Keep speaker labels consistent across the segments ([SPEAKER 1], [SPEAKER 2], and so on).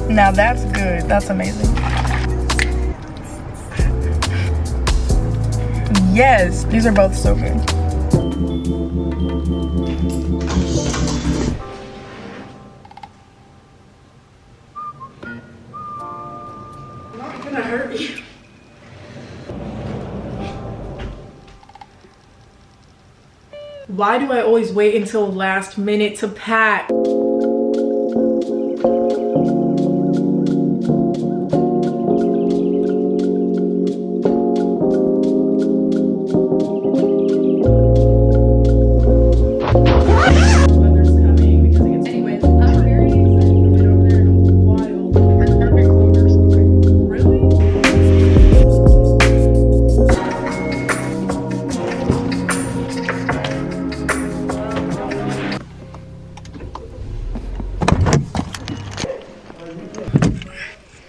[SPEAKER 1] Now that's good. That's amazing. Yes, these are both so good.
[SPEAKER 2] I'm not gonna hurt you. Why do I always wait until last minute to pack?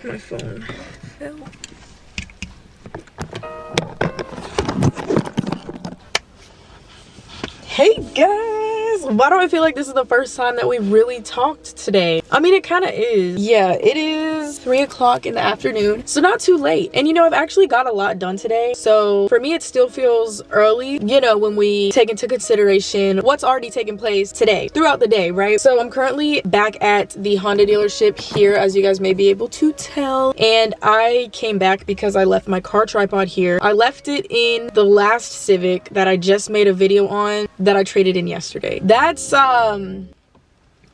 [SPEAKER 1] My phone fell. Hey guys, why do I feel like this is the first time that we really talked today? I mean, it kind of is. Yeah, it is 3 o'clock in the afternoon, so not too late. And you know, I've actually got a lot done today, so for me it still feels early, you know, when we take into consideration what's already taken place today throughout the day, right? So I'm currently back at the Honda dealership here, as you guys may be able to tell, and I came back because I left my car tripod here. I left it in the last Civic that I just made a video on that I traded in yesterday.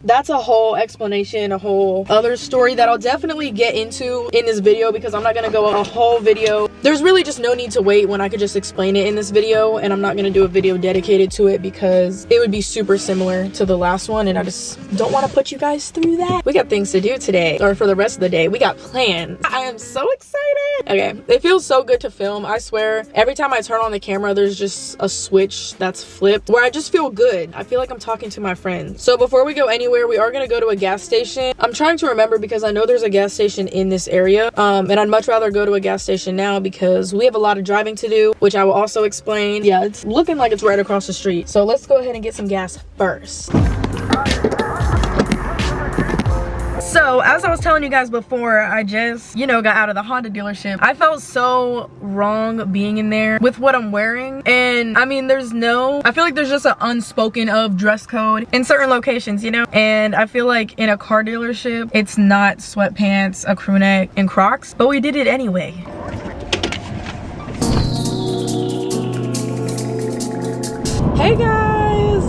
[SPEAKER 1] That's a whole explanation, a whole other story that I'll definitely get into in this video, because I'm not gonna go a whole video. There's really just no need to wait when I could just explain it in this video, and I'm not gonna do a video dedicated to it because it would be super similar to the last one, and I just don't want to put you guys through that. We got things to do today, or for the rest of the day. We got plans. I am so excited. Okay, it feels so good to film. I swear, every time I turn on the camera, there's just a switch that's flipped where I just feel good. I feel like I'm talking to my friends. So before we go anywhere, we are going to go to a gas station. I'm trying to remember because I know there's a gas station in this area, and I'd much rather go to a gas station now because we have a lot of driving to do, which I will also explain. Yeah, it's looking like it's right across the street, so let's go ahead and get some gas first. So as I was telling you guys before, I just, you know, got out of the Honda dealership. I felt so wrong being in there with what I'm wearing. And I mean, I feel like there's just an unspoken of dress code in certain locations, you know? And I feel like in a car dealership, it's not sweatpants, a crew neck, and Crocs, but we did it anyway. Hey guys!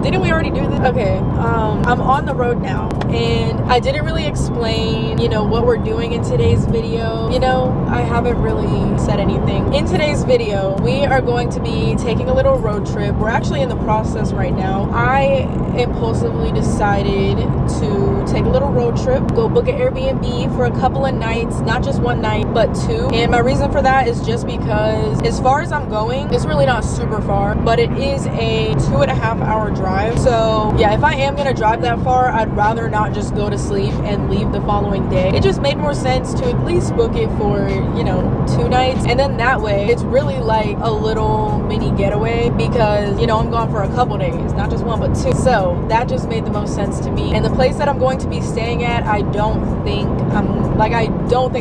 [SPEAKER 1] Didn't we already do this? Okay, I'm on the road now, and I didn't really explain, you know, what we're doing in today's video. You know, I haven't really said anything. In today's video, we are going to be taking a little road trip. We're actually in the process right now. I impulsively decided to take a little road trip, go book an Airbnb for a couple of nights, not just one night, but 2. And my reason for that is just because as far as I'm going, it's really not super far, but it is a 2.5-hour drive. So yeah, if I am gonna drive that far, I'd rather not just go to sleep and leave the following day. It just made more sense to at least book it for, you know, 2 nights, and then that way it's really like a little mini getaway, because you know, I'm gone for a couple days, not just 1 but 2. So that just made the most sense to me. And the place that I'm going to be staying at, I don't think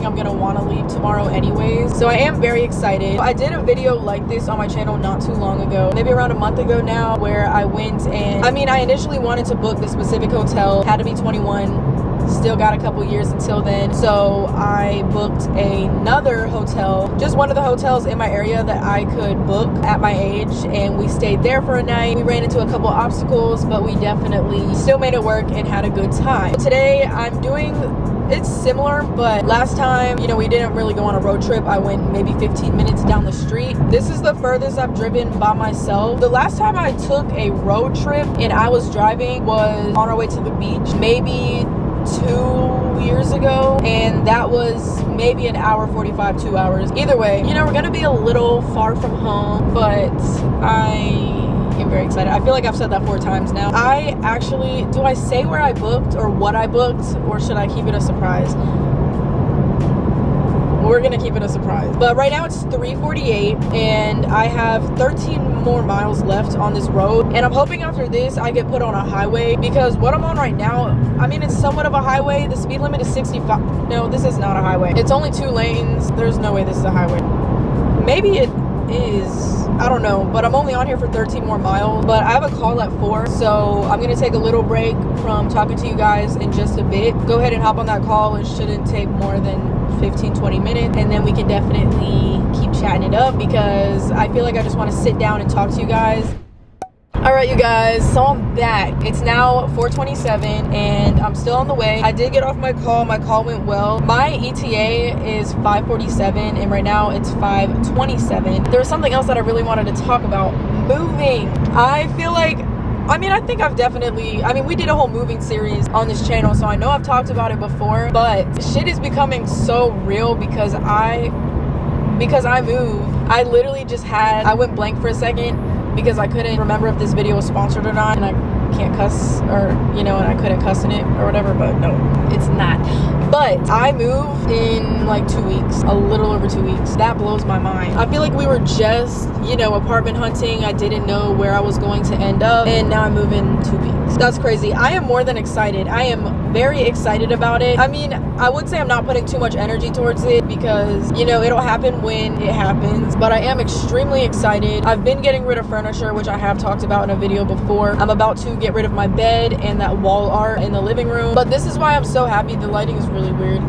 [SPEAKER 1] I'm gonna want to leave tomorrow anyways, so I am very excited. I did a video like this on my channel not too long ago, maybe around a month ago now, where I went, and I mean, I initially wanted to book the specific hotel, had to be 21, still got a couple years until then, so I booked another hotel, just one of the hotels in my area that I could book at my age, and we stayed there for a night. We ran into a couple obstacles, but we definitely still made it work and had a good time. Today I'm doing, it's similar, but last time, you know, we didn't really go on a road trip. I went maybe 15 minutes down the street. This is the furthest I've driven by myself. The last time I took a road trip and I was driving was on our way to the beach, maybe 2 years ago, and that was maybe an hour 45, 2 hours. Either way, you know, we're gonna be a little far from home, but I'm very excited. I feel like I've said that 4 times now. Do I say where I booked or what I booked, or should I keep it a surprise? We're gonna keep it a surprise. But right now it's 3:48, and I have 13 more miles left on this road, and I'm hoping after this I get put on a highway, because what I'm on right now, I mean, it's somewhat of a highway. The speed limit is 65. No, this is not a highway. It's only 2 lanes. There's no way this is a highway. Maybe it is, I don't know, but I'm only on here for 13 more miles. But I have a call at 4, so I'm gonna take a little break from talking to you guys in just a bit. Go ahead and hop on that call. It shouldn't take more than 15-20 minutes, and then we can definitely keep chatting it up, because I feel like I just want to sit down and talk to you guys. All right, you guys, so I'm back. It's now 4:27 and I'm still on the way. I did get off my call. My call went well. My ETA is 5:47 and right now it's 5:27. There was something else that I really wanted to talk about. Moving. I feel like, I mean, I think I've definitely, I mean, we did a whole moving series on this channel, so I know I've talked about it before, but shit is becoming so real because I moved. I literally just I went blank for a second because I couldn't remember if this video was sponsored or not, and I can't cuss, or, you know, and I couldn't cuss in it or whatever, but no, it's not. But I moved in like 2 weeks, a little over 2 weeks. That blows my mind. I feel like we were just, you know, apartment hunting. I didn't know where I was going to end up, and now I move in 2 weeks. That's crazy. I am more than excited. I am very excited about it. I mean, I would say I'm not putting too much energy towards it because, you know, it'll happen when it happens, but I am extremely excited. I've been getting rid of furniture, which I have talked about in a video before. I'm about to get rid of my bed and that wall art in the living room, but this is why I'm so happy. The lighting is really weird.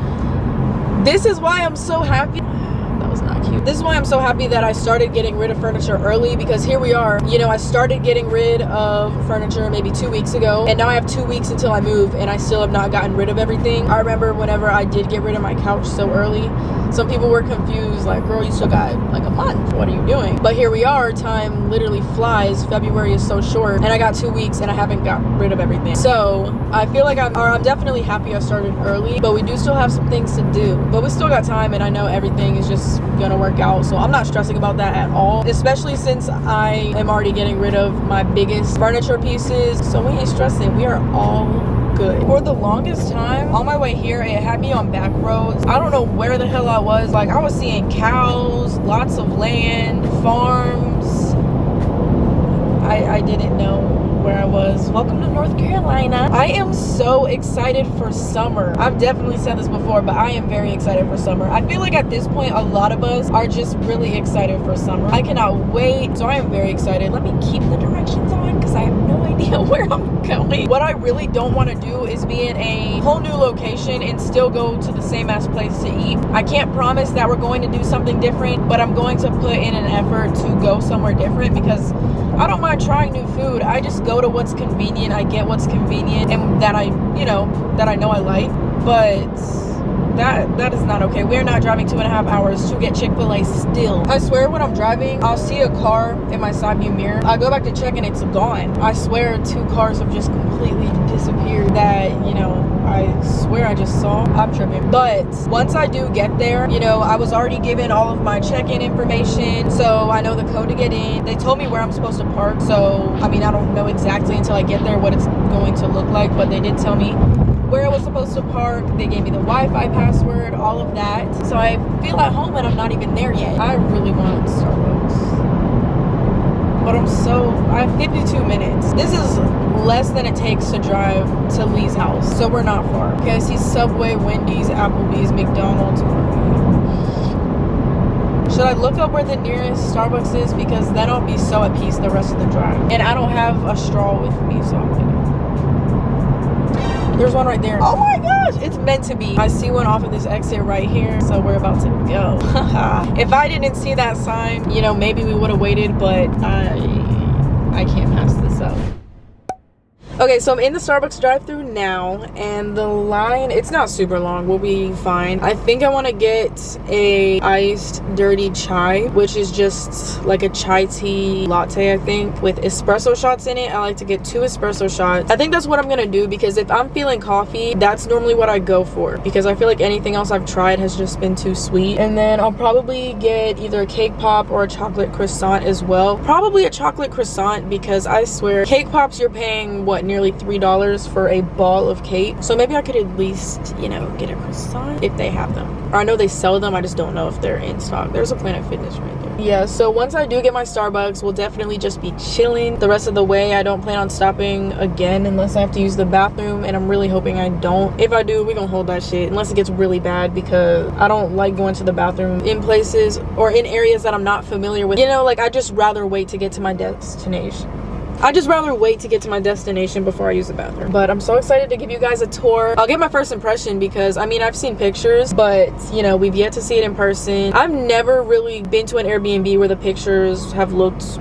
[SPEAKER 1] This is why I'm so happy. That was not cute. This is why I'm so happy that I started getting rid of furniture early, because here we are. You know, I started getting rid of furniture maybe 2 weeks ago, and now I have 2 weeks until I move, and I still have not gotten rid of everything. I remember whenever I did get rid of my couch so early, some people were confused, like, girl, you still got like a month. What are you doing? But here we are. Time literally flies. February is so short, and I got 2 weeks and I haven't got rid of everything. So I feel like I'm definitely happy I started early, but we do still have some things to do. But we still got time, and I know everything is just gonna work out, so I'm not stressing about that at all, especially since I am already getting rid of my biggest furniture pieces, so we ain't stressing. We are all good. For the longest time on my way here, it had me on back roads. I don't know where the hell I was. Like, I was seeing cows, lots of land, farms. I didn't know where I was. Welcome to North Carolina. I am so excited for summer. I've definitely said this before, but I am very excited for summer. I feel like at this point, a lot of us are just really excited for summer. I cannot wait. So I am very excited. Let me keep the directions on because I have no idea where I'm going. What I really don't want to do is be in a whole new location and still go to the same ass place to eat. I can't promise that we're going to do something different, but I'm going to put in an effort to go somewhere different because I don't mind trying new food. I just go to what's convenient. I get what's convenient and that I know I like. But that is not okay. We're not driving 2.5 hours to get Chick-fil-A still. I swear when I'm driving, I'll see a car in my side view mirror. I go back to check and it's gone. I swear 2 cars have just completely disappeared that, you know, I swear I just saw. I'm tripping. But once I do get there, you know, I was already given all of my check-in information, so I know the code to get in. They told me where I'm supposed to park, so I mean, I don't know exactly until I get there what it's going to look like, but they did tell me where I was supposed to park. They gave me the Wi-Fi password, all of that. So I feel at home and I'm not even there yet. I really want Starbucks. But I have 52 minutes. This is less than it takes to drive to Lee's house. So we're not far. Okay, I see Subway, Wendy's, Applebee's, McDonald's. Should I look up where the nearest Starbucks is? Because then I'll be so at peace the rest of the drive. And I don't have a straw with me, so I'm gonna... There's one right there. Oh my gosh, it's meant to be. I see one off of this exit right here, so we're about to go. If I didn't see that sign, you know, maybe we would have waited, but I can't pass this up. Okay, so I'm in the Starbucks drive-thru now, and the line, it's not super long. We'll be fine. I think I want to get a iced dirty chai, which is just like a chai tea latte, I think, with espresso shots in it. I like to get 2 espresso shots. I think that's what I'm gonna do, because if I'm feeling coffee, that's normally what I go for, because I feel like anything else I've tried has just been too sweet. And then I'll probably get either a cake pop or a chocolate croissant as well. Probably a chocolate croissant, because I swear, cake pops you're paying, what, nearly $3 for a ball of cake. So maybe I could at least, you know, get a croissant if they have them. Or I know they sell them, I just don't know if they're in stock. There's a Planet Fitness right there. Yeah, so once I do get my Starbucks, we'll definitely just be chilling the rest of the way. I don't plan on stopping again unless I have to use the bathroom, and I'm really hoping I don't. If I do, we're gonna hold that shit unless it gets really bad, because I don't like going to the bathroom in places or in areas that I'm not familiar with. You know, like, I just rather wait to get to my destination. Before I use the bathroom. But I'm so excited to give you guys a tour. I'll get my first impression because, I mean, I've seen pictures, but, you know, we've yet to see it in person. I've never really been to an Airbnb where the pictures have looked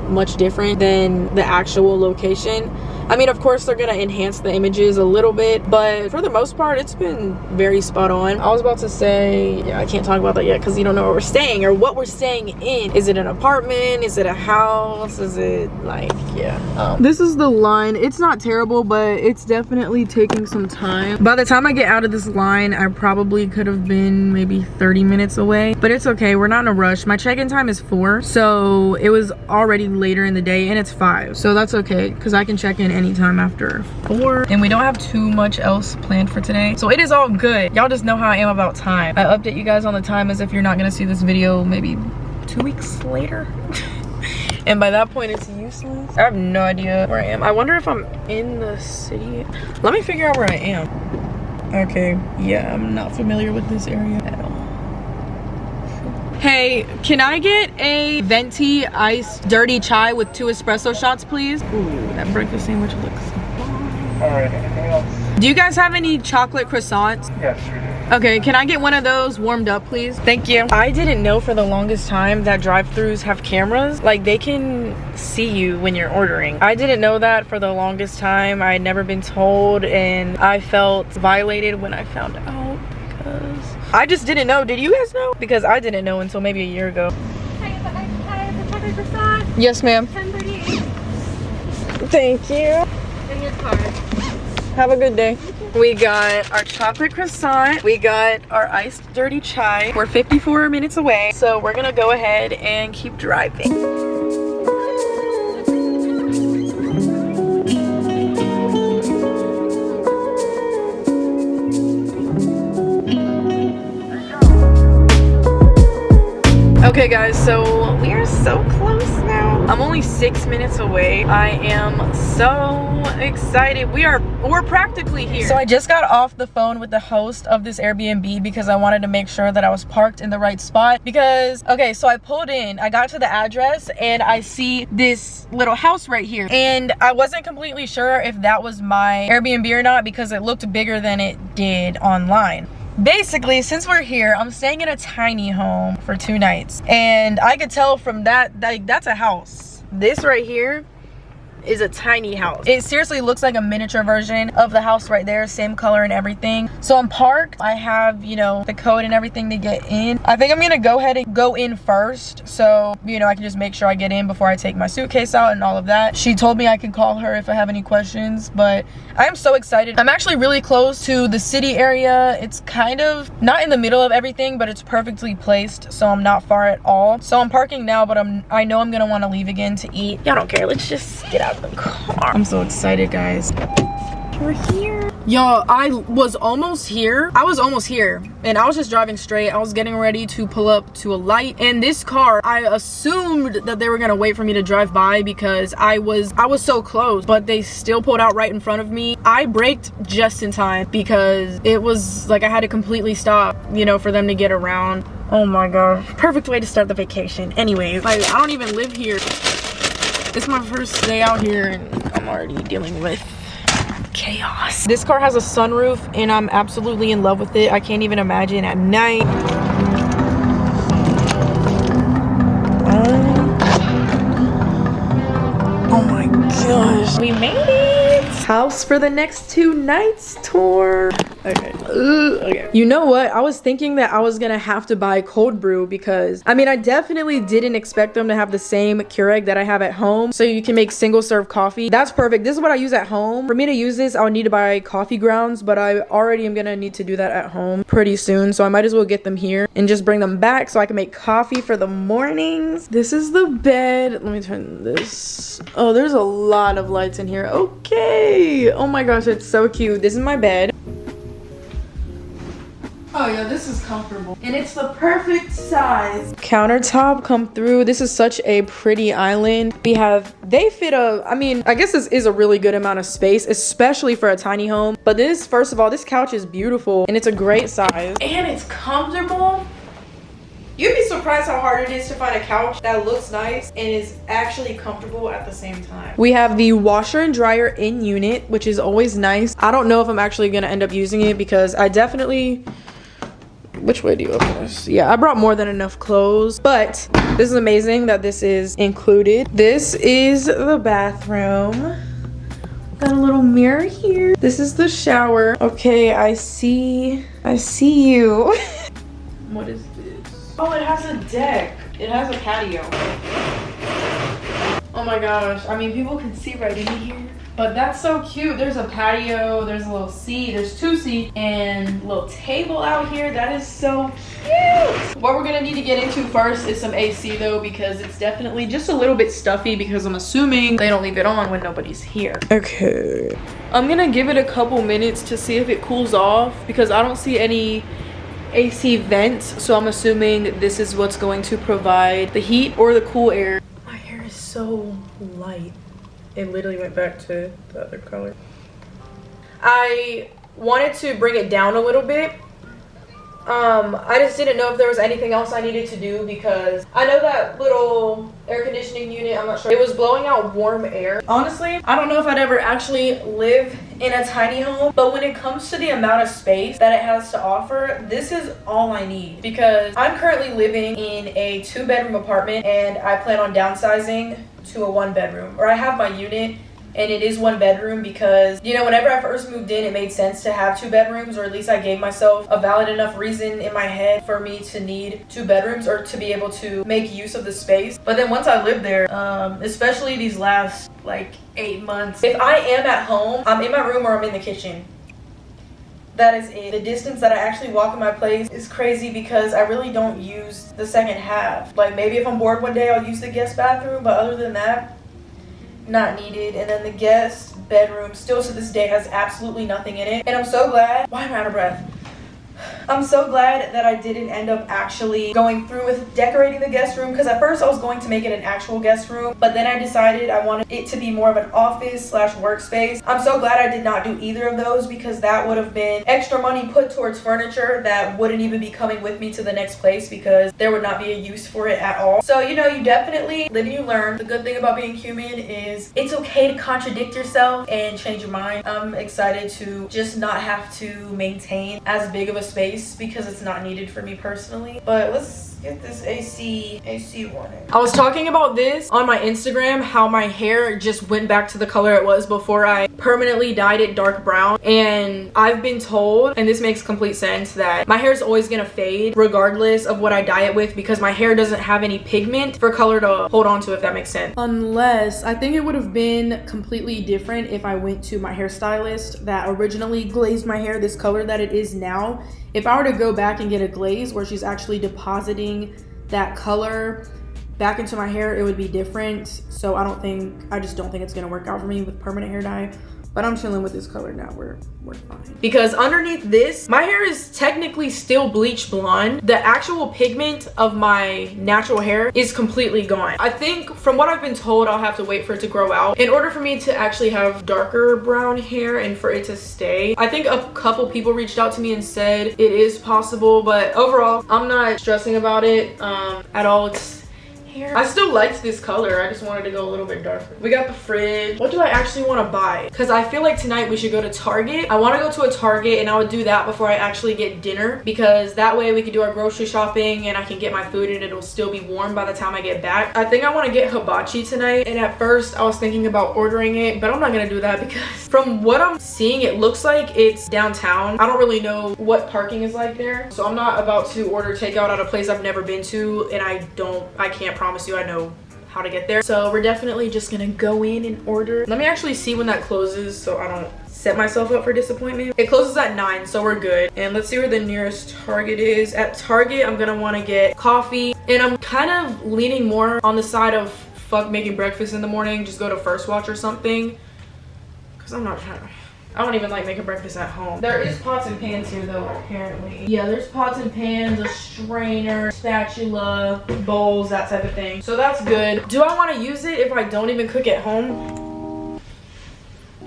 [SPEAKER 1] much different than the actual location. I mean, of course, they're gonna enhance the images a little bit, but for the most part, it's been very spot on. I was about to say, yeah, I can't talk about that yet because you don't know where we're staying or what we're staying in. Is it an apartment? Is it a house? Is it like, yeah. This is the line. It's not terrible, but it's definitely taking some time. By the time I get out of this line, I probably could have been maybe 30 minutes away, but it's okay. We're not in a rush. My check-in time is 4, so it was already later in the day, and it's 5, so that's okay because I can check in anytime after 4, and we don't have too much else planned for today, so it is all good. Y'all just know how I am about time. I update you guys on the time as if you're not gonna see this video maybe 2 weeks later. And by that point, it's useless. I have no idea where I am. I wonder if I'm in the city. Let me figure out where I am. Okay, yeah, I'm not familiar with this area at all. Hey, can I get a venti iced dirty chai with 2 espresso shots, please? Ooh, that breakfast sandwich looks bomb.
[SPEAKER 3] All right, anything else?
[SPEAKER 1] Do you guys have any chocolate croissants?
[SPEAKER 3] Yes, we do.
[SPEAKER 1] Okay, can I get one of those warmed up, please? Thank you. I didn't know for the longest time that drive-thrus have cameras. Like, they can see you when you're ordering. I didn't know that for the longest time. I had never been told, and I felt violated when I found out. I just didn't know. Did you guys know? Because I didn't know until maybe a year ago.
[SPEAKER 4] Hi, the chocolate croissant.
[SPEAKER 1] Yes, ma'am.
[SPEAKER 4] 10:38.
[SPEAKER 1] Thank you.
[SPEAKER 4] In your card.
[SPEAKER 1] Have a good day. We got our chocolate croissant. We got our iced dirty chai. We're 54 minutes away, so we're gonna go ahead and keep driving. Okay guys, so we are so close now. I'm only 6 minutes away. I am so excited. We're practically here. So I just got off the phone with the host of this Airbnb because I wanted to make sure that I was parked in the right spot. Because, okay, so I pulled in, I got to the address, and I see this little house right here. And I wasn't completely sure if that was my Airbnb or not because it looked bigger than it did online. Basically, since we're here, I'm staying in a tiny home for 2 nights, and I could tell from that, like, that's a house. This right here is a tiny house. It seriously looks like a miniature version of the house right there, same color and everything. So I'm parked. I have, you know, the code and everything to get in. I think I'm gonna go ahead and go in first, so, you know, I can just make sure I get in before I take my suitcase out and all of that. She told me I can call her if I have any questions, but I am so excited. I'm actually really close to the city area. It's kind of not in the middle of everything, but it's perfectly placed, so I'm not far at all. So I'm parking now, but I know I'm gonna want to leave again to eat. Y'all don't care. Let's just get out of the car. I'm so excited, guys. We're here. Y'all, I was almost here, and I was just driving straight. I was getting ready to pull up to a light, and this car, I assumed that they were gonna wait for me to drive by because I was so close, but they still pulled out right in front of me. I braked just in time because it was like I had to completely stop, you know, for them to get around. Oh my god, perfect way to start the vacation. Anyways, like, I don't even live here. It's my first day out here, and I'm already dealing with chaos. This car has a sunroof, and I'm absolutely in love with it. I can't even imagine at night. Oh my gosh. We made it. House for the next 2 nights tour. Okay. Okay. You know what? I was thinking that I was gonna have to buy cold brew because, I mean, I definitely didn't expect them to have the same Keurig that I have at home. So you can make single serve coffee. That's perfect. This is what I use at home. For me to use this, I'll need to buy coffee grounds, but I already am gonna need to do that at home pretty soon. So I might as well get them here and just bring them back so I can make coffee for the mornings. This is the bed. Let me turn this. Oh, there's a lot of lights in here. Okay. Oh my gosh, it's so cute. This is my bed. Oh yeah, this is comfortable. And it's the perfect size. Countertop come through. This is such a pretty island. They fit I mean, I guess this is a really good amount of space, especially for a tiny home. But this, first of all, this couch is beautiful and it's a great size. And it's comfortable. You'd be surprised how hard it is to find a couch that looks nice and is actually comfortable at the same time. We have the washer and dryer in unit, which is always nice. I don't know if I'm actually gonna end up using it because I definitely, which way do you open this? Yeah, I brought more than enough clothes, but this is amazing that this is included. This is the bathroom. Got a little mirror here. This is the shower. Okay, I see you. What is this? Oh, it has a deck. It has a patio. Oh my gosh. I mean, people can see right in here. But that's so cute. There's a patio. There's a little seat. There's 2 seats and a little table out here. That is so cute. What we're gonna need to get into first is some AC though, because it's definitely just a little bit stuffy because I'm assuming they don't leave it on when nobody's here. Okay. I'm gonna give it a couple minutes to see if it cools off because I don't see any AC vents, so I'm assuming this is what's going to provide the heat or the cool air. My hair is so light. It literally went back to the other color. I wanted to bring it down a little bit. I just didn't know if there was anything else I needed to do because I know that little air conditioning unit, I'm not sure, it was blowing out warm air. Honestly, I don't know if I'd ever actually live in a tiny home, but when it comes to the amount of space that it has to offer, this is all I need because I'm currently living in a 2-bedroom apartment and I plan on downsizing to a 1-bedroom, or I have my unit and it is 1 bedroom because, you know, whenever I first moved in, it made sense to have 2 bedrooms, or at least I gave myself a valid enough reason in my head for me to need 2 bedrooms or to be able to make use of the space. But then once I lived there, especially these last like 8 months, if I am at home, I'm in my room or I'm in the kitchen. That is it. The distance that I actually walk in my place is crazy because I really don't use the second half. Like maybe if I'm bored one day, I'll use the guest bathroom, but other than that, not needed. And then the guest bedroom still to this day has absolutely nothing in it. And I'm so glad. Why am I out of breath? I'm so glad that I didn't end up actually going through with decorating the guest room, because at first I was going to make it an actual guest room, but then I decided I wanted it to be more of an office / workspace. I'm so glad I did not do either of those because that would have been extra money put towards furniture that wouldn't even be coming with me to the next place because there would not be a use for it at all. So, you know, you definitely live and you learn. The good thing about being human is it's okay to contradict yourself and change your mind. I'm excited to just not have to maintain as big of a space because it's not needed for me personally. But let's get this AC running. I was talking about this on my Instagram, how my hair just went back to the color it was before I permanently dyed it dark brown, and I've been told, and this makes complete sense, that my hair is always gonna fade regardless of what I dye it with because my hair doesn't have any pigment for color to hold on to, if that makes sense. Unless, I think it would have been completely different if I went to my hairstylist that originally glazed my hair this color that it is now. If I were to go back and get a glaze where she's actually depositing that color back into my hair, it would be different. So I just don't think it's gonna work out for me with permanent hair dye. But I'm chilling with this color now. We're fine. Because underneath this, my hair is technically still bleach blonde. The actual pigment of my natural hair is completely gone. I think from what I've been told, I'll have to wait for it to grow out in order for me to actually have darker brown hair and for it to stay. I think a couple people reached out to me and said it is possible, but overall, I'm not stressing about it at all. here. I still liked this color. I just wanted to go a little bit darker. We got the fridge. What do I actually want to buy? Because I feel like tonight we should go to Target. I want to go to a Target, and I would do that before I actually get dinner, because that way we can do our grocery shopping and I can get my food and it'll still be warm by the time I get back. I think I want to get hibachi tonight, and at first I was thinking about ordering it, but I'm not gonna do that because from what I'm seeing, it looks like it's downtown. I don't really know what parking is like there, so I'm not about to order takeout at a place I've never been to, and I can't promise you I know how to get there. So we're definitely just gonna go in and order. Let me actually see when that closes so I don't set myself up for disappointment. It closes at 9, so we're good. And let's see where the nearest Target is. At Target, I'm gonna want to get coffee, and I'm kind of leaning more on the side of fuck making breakfast in the morning. Just go to First Watch or something, because I'm not trying to. I don't even like making breakfast at home. There is pots and pans here though, apparently. Yeah, there's pots and pans, a strainer, spatula, bowls, that type of thing. So that's good. Do I want to use it if I don't even cook at home?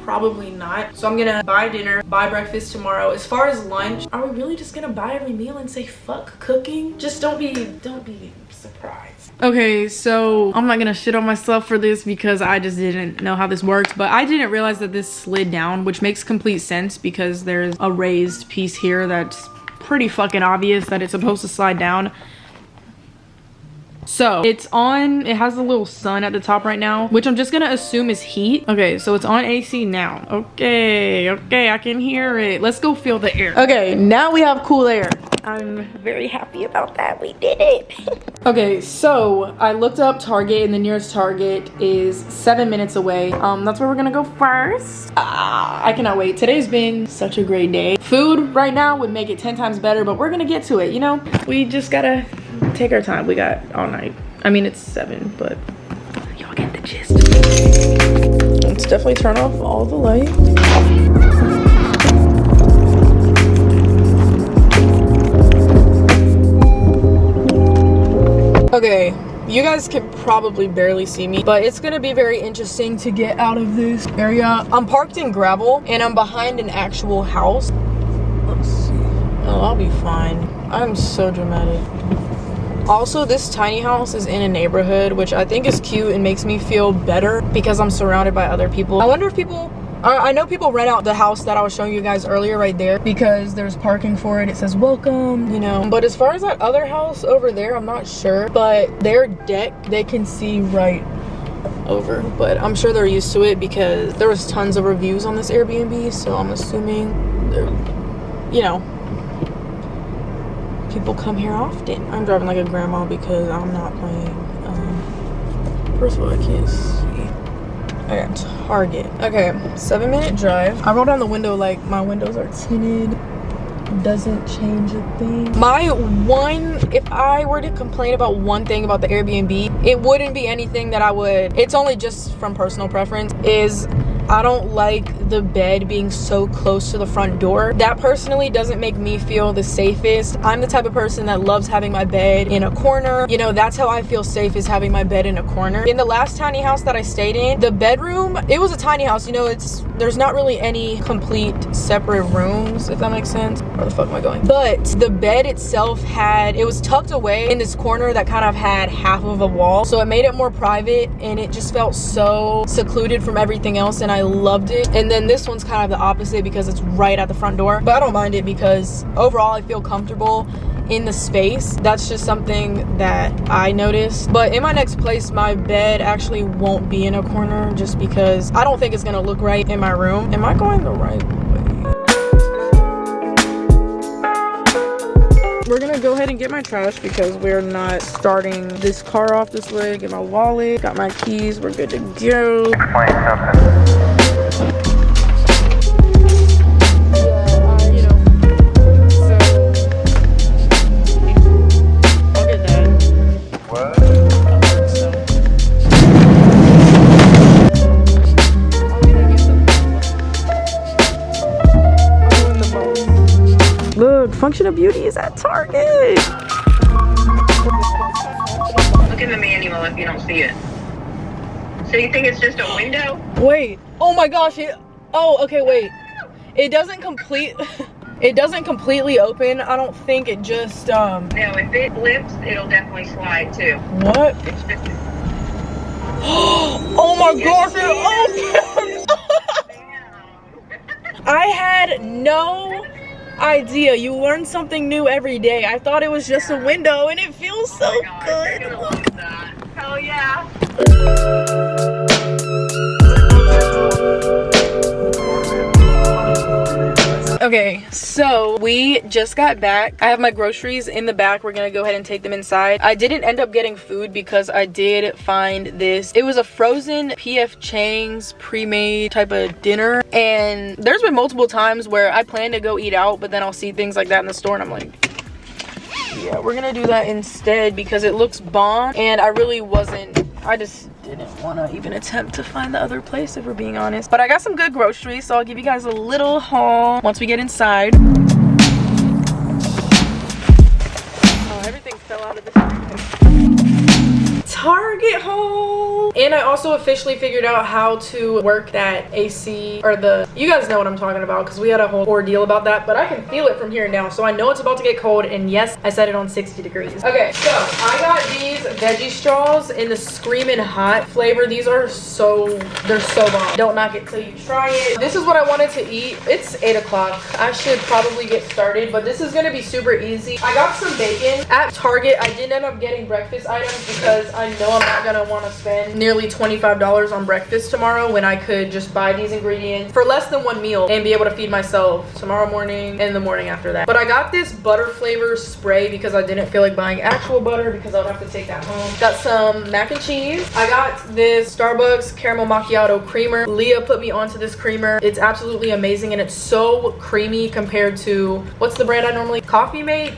[SPEAKER 1] Probably not. So I'm gonna buy dinner, buy breakfast tomorrow. As far as lunch, are we really just gonna buy every meal and say fuck cooking? Just don't be surprised. Okay, so I'm not gonna shit on myself for this because I just didn't know how this works, but I didn't realize that this slid down, which makes complete sense because there's a raised piece here that's pretty fucking obvious that it's supposed to slide down. So it's on, it has a little sun at the top right now, which I'm just gonna assume is heat. Okay, so it's on AC now. Okay, I can hear it. Let's go feel the air. Okay, now we have cool air. I'm very happy about that. We did it. Okay, so I looked up Target, and the nearest Target is 7 minutes away. That's where we're gonna go first. I cannot wait. Today's been such a great day. Food right now would make it 10 times better, but we're gonna get to it, you know? We just gotta take our time. We got all night. I mean, it's 7, but y'all get the gist. Let's definitely turn off all the lights. Okay, you guys can probably barely see me, but it's gonna be very interesting to get out of this area. I'm parked in gravel and I'm behind an actual house. Let's see. Oh, I'll be fine. I'm so dramatic. Also, this tiny house is in a neighborhood, which I think is cute and makes me feel better because I'm surrounded by other people. I wonder if I know people rent out the house that I was showing you guys earlier right there because there's parking for it. It says welcome, you know. But as far as that other house over there, I'm not sure. But their deck, they can see right over. But I'm sure they're used to it because there was tons of reviews on this Airbnb. So I'm assuming they're, you know, people come here often. I'm driving like a grandma because I'm not playing. First of all, I can't see. Okay, Target. Okay, 7-minute drive. I rolled down the window like my windows are tinted. Doesn't change a thing. If I were to complain about one thing about the Airbnb, it wouldn't be anything that it's only just from personal preference, is I don't like the bed being so close to the front door. That personally doesn't make me feel the safest. I'm the type of person that loves having my bed in a corner. You know, that's how I feel safe, is having my bed in a corner. In the last tiny house that I stayed in, the bedroom, it was a tiny house. You know, there's not really any complete separate rooms, if that makes sense. Where the fuck am I going? But the bed itself it was tucked away in this corner that kind of had half of a wall. So it made it more private and it just felt so secluded from everything else, and I loved it. And then this one's kind of the opposite because it's right at the front door. But I don't mind it because overall I feel comfortable in the space. That's just something that I noticed. But in my next place, my bed actually won't be in a corner just because I don't think it's gonna look right in my room. Am I going the right way? We're gonna go ahead and get my trash because we're not starting this car off this way. Get my wallet, got my keys, we're good to go. Function of Beauty is at Target.
[SPEAKER 3] Look in the manual if you don't see it. So you think it's just a window?
[SPEAKER 1] Wait. Oh my gosh. Okay, wait. It doesn't complete. It doesn't completely open. I don't think it just
[SPEAKER 3] No, if it flips, it'll definitely slide too.
[SPEAKER 1] What?
[SPEAKER 3] It's just
[SPEAKER 1] Oh my gosh, it opened! I had no idea. You learn something new every day. I thought it was just a window and it feels so good.
[SPEAKER 3] You're gonna love that. Hell yeah.
[SPEAKER 1] Okay, so we just got back. I have my groceries in the back. We're gonna go ahead and take them inside. I didn't end up getting food because I did find this. It was a frozen P.F. Chang's pre-made type of dinner. And there's been multiple times where I plan to go eat out, but then I'll see things like that in the store and I'm like, yeah, we're gonna do that instead because it looks bomb. And I just didn't want to even attempt to find the other place, if we're being honest. But I got some good groceries, so I'll give you guys a little haul once we get inside. Oh, everything fell out of the screen. Target haul. And I also officially figured out how to work that AC, or you guys know what I'm talking about because we had a whole ordeal about that, but I can feel it from here now, so I know it's about to get cold. And yes, I set it on 60 degrees. Okay, so I got these veggie straws in the Screamin' Hot flavor. These are they're so bomb. Don't knock it till you try it. This is what I wanted to eat. It's 8 o'clock. I should probably get started, but this is gonna be super easy. I got some bacon at Target. I did end up getting breakfast items because I know I'm not gonna want to spend nearly $25 on breakfast tomorrow when I could just buy these ingredients for less than one meal and be able to feed myself tomorrow morning and the morning after that. But I got this butter flavor spray because I didn't feel like buying actual butter because I would have to take that home. Got some mac and cheese. I got this Starbucks caramel macchiato creamer. Leah put me onto this creamer. It's absolutely amazing and it's so creamy compared to, what's the brand I normally, Coffee Mate?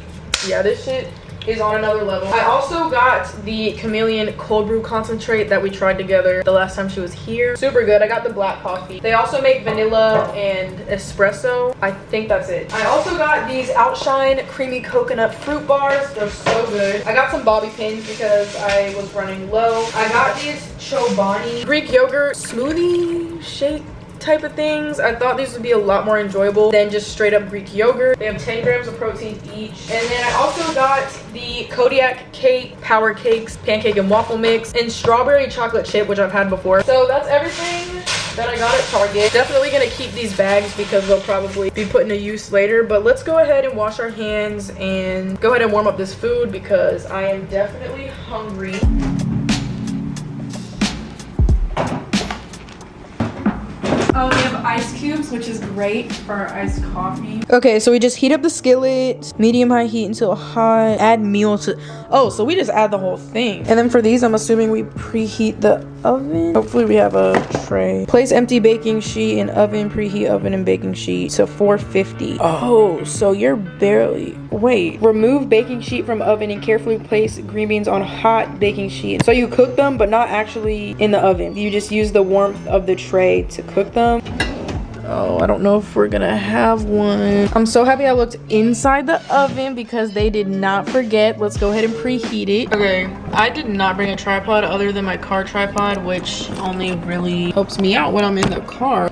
[SPEAKER 1] Yeah, this shit is on another level. I also got the Chameleon cold brew concentrate that we tried together the last time she was here. Super good. I got the black coffee. They also make vanilla and espresso. I think that's it. I also got these Outshine creamy coconut fruit bars. They're so good. I got some bobby pins because I was running low. I got these Chobani Greek yogurt smoothie shake type of things. I thought these would be a lot more enjoyable than just straight up Greek yogurt. They have 10 grams of protein each. And then I also got the Kodiak Cake Power Cakes pancake and waffle mix and strawberry chocolate chip, which I've had before. So that's everything that I got at Target. Definitely gonna keep these bags because they'll probably be put into use later. But let's go ahead and wash our hands and go ahead and warm up this food because I am definitely hungry. Oh, we have ice cubes, which is great for our iced coffee. Okay, so we just heat up the skillet, medium-high heat until hot, add meal to, oh, so we just add the whole thing. And then for these, I'm assuming we preheat the oven. Hopefully we have a tray. Place empty baking sheet in oven, preheat oven and baking sheet to 450. Oh, so you're barely, wait. Remove baking sheet from oven and carefully place green beans on hot baking sheet. So you cook them, but not actually in the oven. You just use the warmth of the tray to cook them. Oh, I don't know if we're gonna have one. I'm so happy I looked inside the oven because they did not forget. Let's go ahead and preheat it. Okay, I did not bring a tripod other than my car tripod, which only really helps me out when I'm in the car.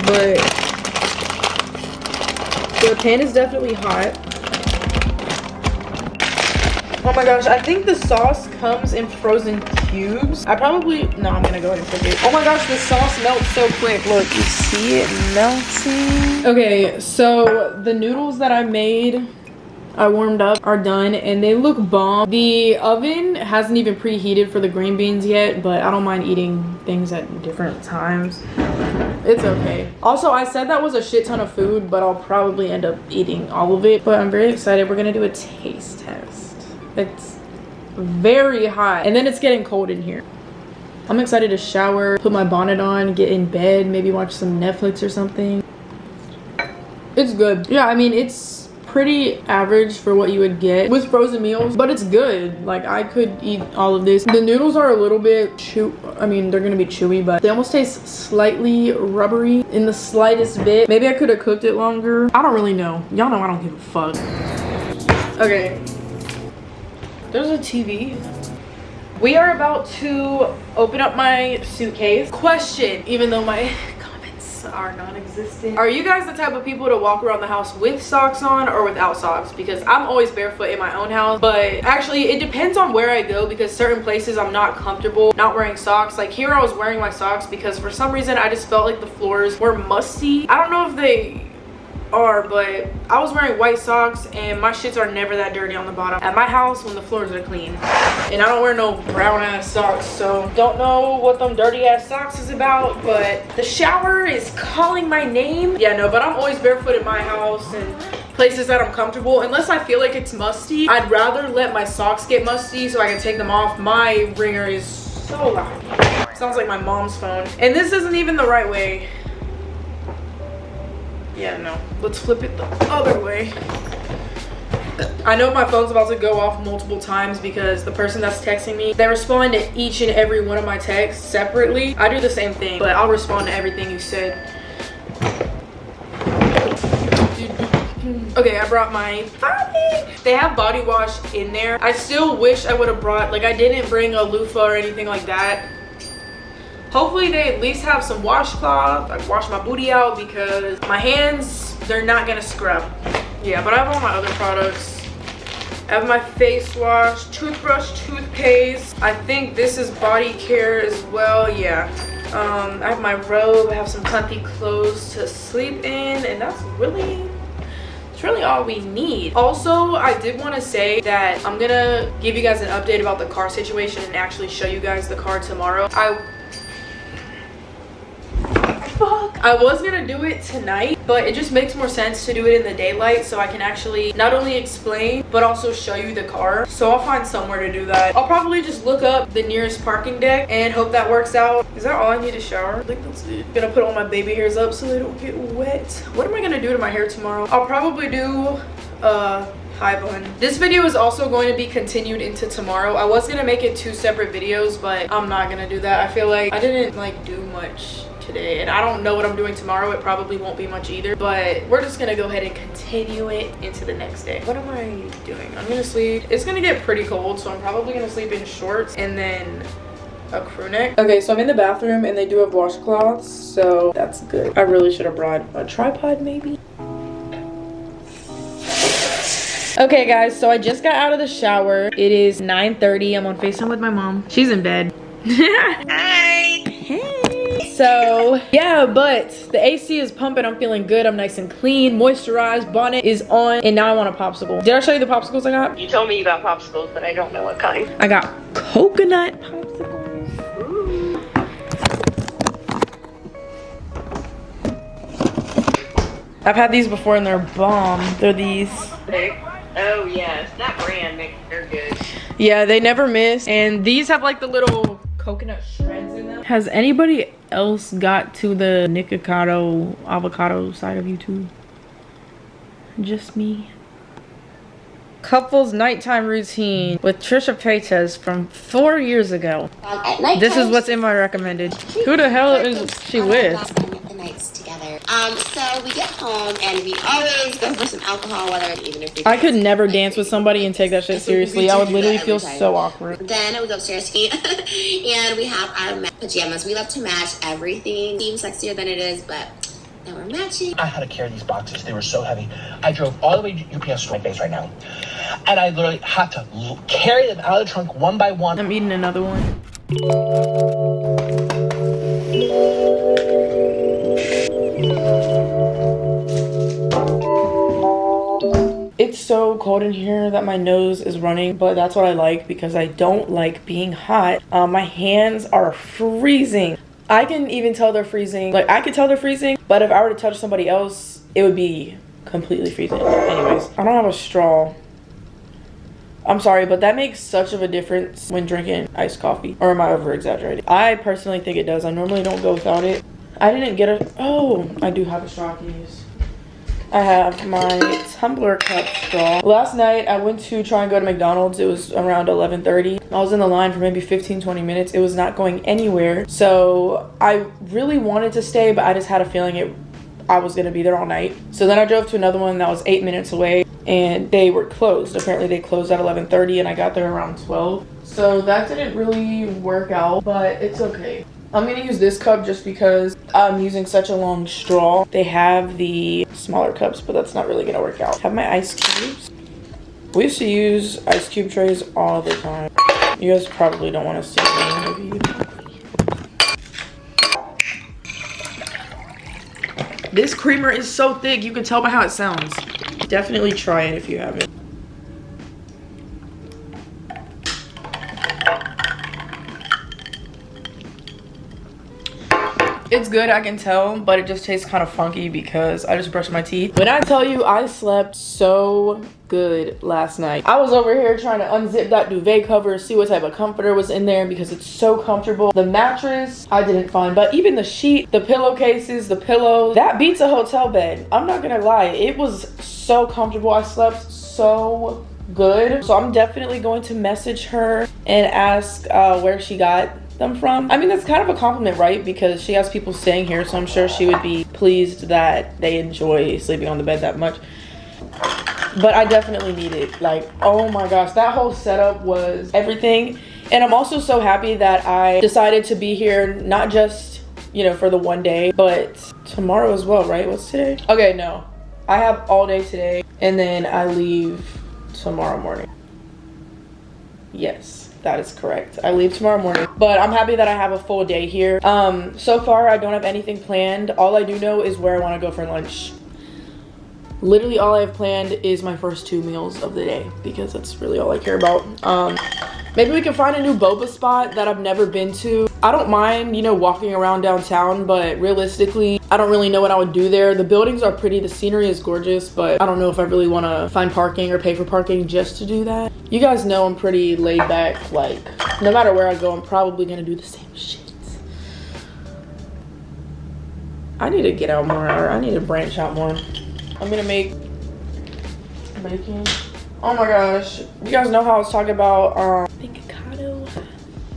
[SPEAKER 1] But the pan is definitely hot. Oh my gosh, I think the sauce comes in frozen cubes. I'm gonna go ahead and cook it. Oh my gosh, the sauce melts so quick. Look, you see it melting. Okay, so the noodles that I made, I warmed up, are done and they look bomb. The oven hasn't even preheated for the green beans yet, but I don't mind eating things at different times. It's okay. Also, I said that was a shit ton of food, but I'll probably end up eating all of it. But I'm very excited. We're gonna do a taste test. It's very hot and then it's getting cold in here. I'm excited to shower, put my bonnet on, get in bed, maybe watch some Netflix or something. It's good. Yeah, I mean, it's pretty average for what you would get with frozen meals, but it's good. Like, I could eat all of this. The noodles are a little bit they're gonna be chewy, but they almost taste slightly rubbery in the slightest bit. Maybe I could have cooked it longer. I don't really know. Y'all know I don't give a fuck. Okay. There's a TV. We are about to open up my suitcase. Question, even though my comments suck. are non-existent. Are you guys the type of people to walk around the house with socks on or without socks? Because I'm always barefoot in my own house, but actually it depends on where I go, because certain places I'm not comfortable not wearing socks. Like here I was wearing my socks because for some reason I just felt like the floors were musty. I don't know if they are, but I was wearing white socks and my shits are never that dirty on the bottom at my house when the floors are clean. And I don't wear no brown ass socks, so don't know what them dirty ass socks is about, but the shower is calling my name. Yeah, no, but I'm always barefoot in my house and places that I'm comfortable. Unless I feel like it's musty, I'd rather let my socks get musty so I can take them off. My ringer is so loud. Sounds like my mom's phone. And this isn't even the right way. Yeah, no, let's flip it the other way. I know my phone's about to go off multiple times because the person that's texting me, they respond to each and every one of my texts separately. I do the same thing, but I'll respond to everything you said. Okay, I brought my body. They have body wash in there. I still wish I would have brought, like I didn't bring a loofah or anything like that. Hopefully they at least have some washcloth. I wash my booty out because my hands, they're not gonna scrub. Yeah, but I have all my other products. I have my face wash, toothbrush, toothpaste. I think this is body care as well, yeah. I have my robe, I have some comfy clothes to sleep in, and that's really all we need. Also, I did want to say that I'm gonna give you guys an update about the car situation and actually show you guys the car tomorrow. I was gonna do it tonight, but it just makes more sense to do it in the daylight so I can actually not only explain but also show you the car. So I'll find somewhere to do that. I'll probably just look up the nearest parking deck and hope that works out. Is that all I need to shower? I think that's it. Gonna put all my baby hairs up so they don't get wet. What am I gonna do to my hair tomorrow? I'll probably do high bun. This video is also going to be continued into tomorrow. I was gonna make it 2 separate videos, but I'm not gonna do that. I feel like I didn't like do much today, and I don't know what I'm doing tomorrow. It probably won't be much either, but we're just gonna go ahead and continue it into the next day. What am I doing? I'm gonna sleep. It's gonna get pretty cold, so I'm probably gonna sleep in shorts and then a crew neck. Okay, so I'm in the bathroom and they do have washcloths, so that's good. I really should have brought a tripod maybe. Okay guys, so I just got out of the shower. It is 9:30. I'm on FaceTime with my mom. She's in bed. Hi. Hey. So yeah, but the AC is pumping. I'm feeling good. I'm nice and clean, moisturized. Bonnet is on, and now I want a popsicle. Did I show you the popsicles I got?
[SPEAKER 3] You told me you got popsicles, but I don't know what kind.
[SPEAKER 1] I got coconut popsicles.
[SPEAKER 3] Ooh.
[SPEAKER 1] I've had these before and they're bomb. They're these.
[SPEAKER 3] Oh yes, that brand makes they're good.
[SPEAKER 1] Yeah, they never miss. And these have like the little coconut shreds in them. Has anybody else got to the Nikocado avocado side of YouTube? Just me? Couples nighttime routine with Trisha Paytas from 4 years ago. This is what's in my recommended. Who the hell is she with?
[SPEAKER 5] The nights together. So we get home and we always go for some alcohol, even if we
[SPEAKER 1] I could never dance with somebody and take that shit seriously. I would literally feel so awkward.
[SPEAKER 5] Then we go upstairs and we have our pajamas. We love to match everything. Seems sexier than it is, but now we're matching.
[SPEAKER 6] I had to carry these boxes. They were so heavy. I drove all the way to UPS store, my face right now. And I literally had to carry them out of the trunk one by one.
[SPEAKER 1] I'm eating another one. It's so cold in here that my nose is running, but that's what I like because I don't like being hot. My hands are freezing. I can even tell they're freezing. Like, I could tell they're freezing, but if I were to touch somebody else, it would be completely freezing. Anyways, I don't have a straw. I'm sorry, but that makes such of a difference when drinking iced coffee. Or am I over-exaggerating? I personally think it does. I normally don't go without it. I didn't get a... Oh, I do have a straw I can use. I have my tumbler cup straw. Last night, I went to try and go to McDonald's. It was around 11:30. I was in the line for maybe 15-20 minutes. It was not going anywhere. So I really wanted to stay, but I just had a feeling I was gonna be there all night. So then I drove to another one that was 8 minutes away and they were closed. Apparently they closed at 11:30 and I got there around 12. So that didn't really work out, but it's okay. I'm gonna use this cup just because I'm using such a long straw. They have the smaller cups, but that's not really gonna work out. Have my ice cubes. We used to use ice cube trays all the time. You guys probably don't want to see me, maybe. This creamer is so thick, you can tell by how it sounds. Definitely try it if you haven't. It's good, I can tell, but it just tastes kind of funky because I just brushed my teeth. When I tell you I slept so good last night, I was over here trying to unzip that duvet cover, see what type of comforter was in there because it's so comfortable. The mattress, I didn't find, but even the sheet, the pillowcases, the pillow, that beats a hotel bed. I'm not gonna lie, it was so comfortable. I slept so good. So I'm definitely going to message her and ask where she got them from. I mean, that's kind of a compliment, right? Because she has people staying here, so I'm sure she would be pleased that they enjoy sleeping on the bed that much. But I definitely need it. Like, oh my gosh, that whole setup was everything. And I'm also so happy that I decided to be here, not just, you know, for the one day, but tomorrow as well, right? What's today? Okay, no, I have all day today and then I leave tomorrow morning. Yes, that is correct. I leave tomorrow morning, but I'm happy that I have a full day here. So far I don't have anything planned. All I do know is where I want to go for lunch. Literally all I have planned is my first 2 meals of the day because that's really all I care about. Maybe we can find a new boba spot that I've never been to. I don't mind, you know, walking around downtown, but realistically, I don't really know what I would do there. The buildings are pretty, the scenery is gorgeous, but I don't know if I really want to find parking or pay for parking just to do that. You guys know I'm pretty laid back. Like, no matter where I go, I'm probably gonna do the same shit. I need to get out more, or I need to branch out more. I'm gonna make bacon. Oh my gosh, you guys know how I was talking about avocado.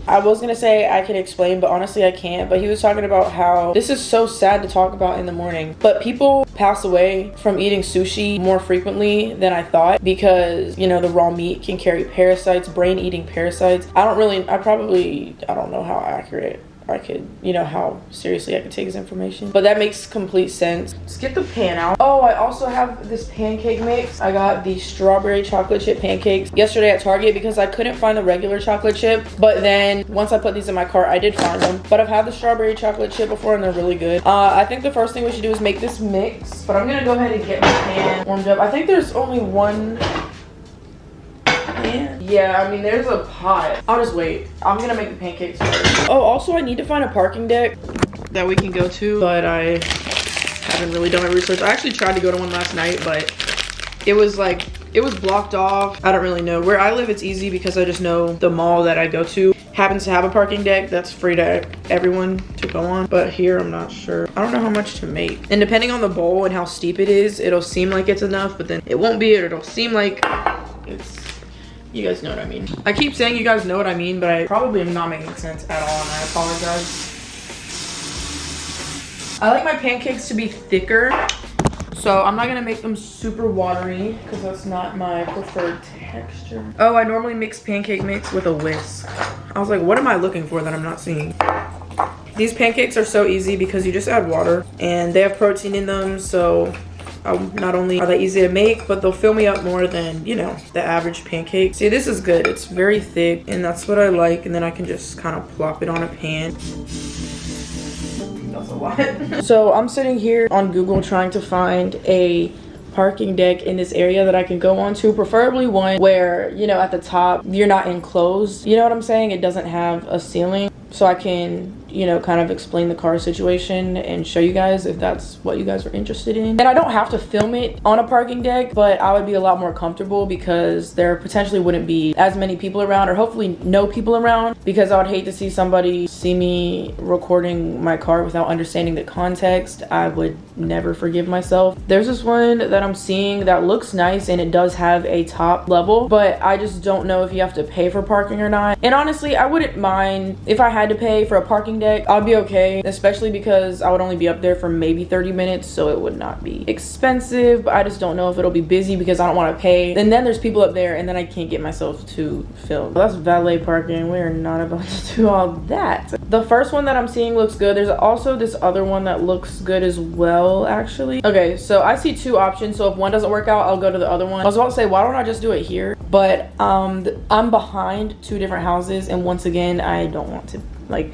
[SPEAKER 1] I was gonna say I can explain, but honestly I can't. But he was talking about how this is so sad to talk about in the morning, but people pass away from eating sushi more frequently than I thought because, you know, the raw meat can carry parasites, brain eating parasites. I don't know how accurate I could, you know, how seriously I could take this information, but that makes complete sense. Let's get the pan out. Oh, I also have this pancake mix. I got the strawberry chocolate chip pancakes yesterday at Target because I couldn't find the regular chocolate chip, but then once I put these in my cart, I did find them. But I've had the strawberry chocolate chip before and they're really good. I think the first thing we should do is make this mix, but I'm gonna go ahead and get my pan warmed up. I think there's only one. Yeah, I mean, there's a pot. I'll just wait. I'm gonna make the pancakes first. Oh, also I need to find a parking deck that we can go to, but I haven't really done my research. I actually tried to go to one last night, but it was blocked off. I don't really know. Where I live, it's easy because I just know the mall that I go to happens to have a parking deck that's free to everyone to go on, but here I'm not sure. I don't know how much to make, and depending on the bowl and how steep it is, it'll seem like it's enough, but then it won't be, or it'll seem like it's, you guys know what I mean. I keep saying you guys know what I mean, but I probably am not making sense at all, and I apologize. I like my pancakes to be thicker, so I'm not gonna make them super watery because that's not my preferred texture. Oh, I normally mix pancake mix with a whisk. I was like, what am I looking for that I'm not seeing? These pancakes are so easy because you just add water and they have protein in them, so not only are they easy to make, but they'll fill me up more than, you know, the average pancake. See, this is good. It's very thick, and that's what I like. And then I can just kind of plop it on a pan. That's a lot. So I'm sitting here on Google trying to find a parking deck in this area that I can go onto, preferably one where, you know, at the top you're not enclosed. You know what I'm saying? It doesn't have a ceiling, so I can, you know, kind of explain the car situation and show you guys if that's what you guys are interested in. And I don't have to film it on a parking deck, but I would be a lot more comfortable because there potentially wouldn't be as many people around, or hopefully no people around, because I would hate to see somebody see me recording my car without understanding the context. I would never forgive myself. There's this one that I'm seeing that looks nice and it does have a top level, but I just don't know if you have to pay for parking or not. And honestly, I wouldn't mind if I had to pay for a parking deck deck, I'll be okay, especially because I would only be up there for maybe 30 minutes, so it would not be expensive, but I just don't know if it'll be busy because I don't want to pay. And then there's people up there and then I can't get myself to film. Well, that's valet parking. We're not about to do all that. The first one that I'm seeing looks good. There's also this other one that looks good as well, actually. Okay, so I see two options. So if one doesn't work out, I'll go to the other one. I was about to say, why don't I just do it here? But I'm behind two different houses, and once again, I don't want to. Like,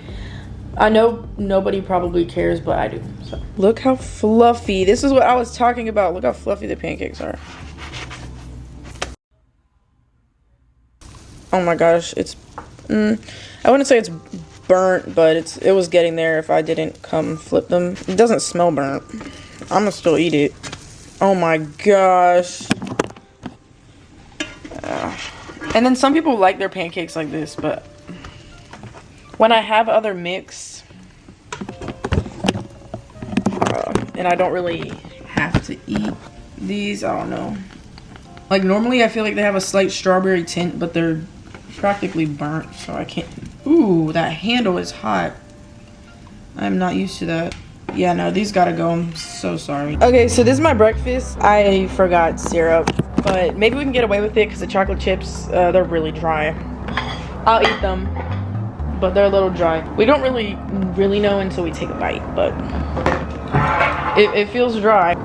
[SPEAKER 1] I know nobody probably cares, but I do. So look how fluffy. This is what I was talking about. Look how fluffy the pancakes are. Oh my gosh, it's I wouldn't say it's burnt, but it was getting there if I didn't come flip them. It doesn't smell burnt. I'm gonna still eat it. Oh my gosh. And then some people like their pancakes like this, but when I have other mix and I don't really have to eat these, I don't know. Like normally I feel like they have a slight strawberry tint, but they're practically burnt, so I can't. Ooh, that handle is hot. I'm not used to that. Yeah, no, these gotta go. I'm so sorry. Okay, so this is my breakfast. I forgot syrup, but maybe we can get away with it because the chocolate chips, they're really dry. I'll eat them, but they're a little dry. We don't really know until we take a bite, but it feels dry.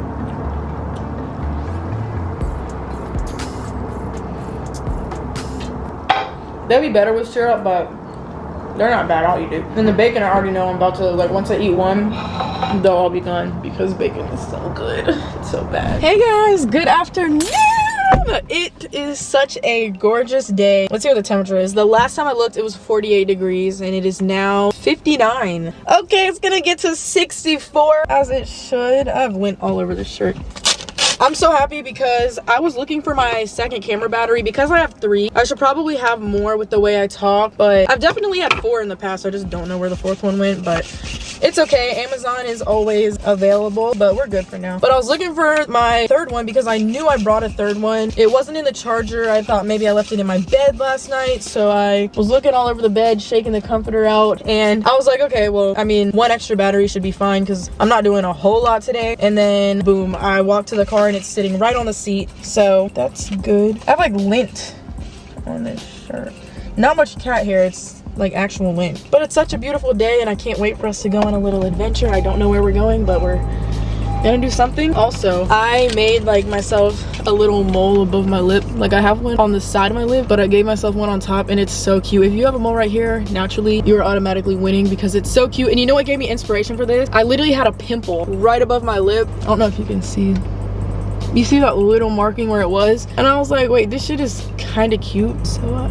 [SPEAKER 1] They'll be better with syrup, but they're not bad. I'll eat it. And the bacon, I already know I'm about to, like, once I eat one, they'll all be gone because bacon is so good. It's so bad. Hey guys, good afternoon. It is such a gorgeous day. Let's see what the temperature is. The last time I looked, it was 48 degrees and it is now 59. Okay, it's gonna get to 64 as it should. I've went all over this shirt. I'm so happy because I was looking for my second camera battery. Because I have 3, I should probably have more with the way I talk, but I've definitely had 4 in the past. I just don't know where the 4th one went, but it's okay. Amazon is always available, but we're good for now. But I was looking for my 3rd one because I knew I brought a 3rd one. It wasn't in the charger. I thought maybe I left it in my bed last night, so I was looking all over the bed, shaking the comforter out, and I was like, okay, well, I mean, 1 extra battery should be fine because I'm not doing a whole lot today. And then boom, I walked to the car and it's sitting right on the seat, so that's good. I have like lint on this shirt. Not much cat hair, it's like actual lint. But it's such a beautiful day and I can't wait for us to go on a little adventure. I don't know where we're going, but we're gonna do something. Also, I made like myself a little mole above my lip. Like I have one on the side of my lip, but I gave myself one on top and it's so cute. If you have a mole right here, naturally, you're automatically winning because it's so cute. And you know what gave me inspiration for this? I literally had a pimple right above my lip. I don't know if you can see. You see that little marking where it was? And I was like, wait, this shit is kind of cute. So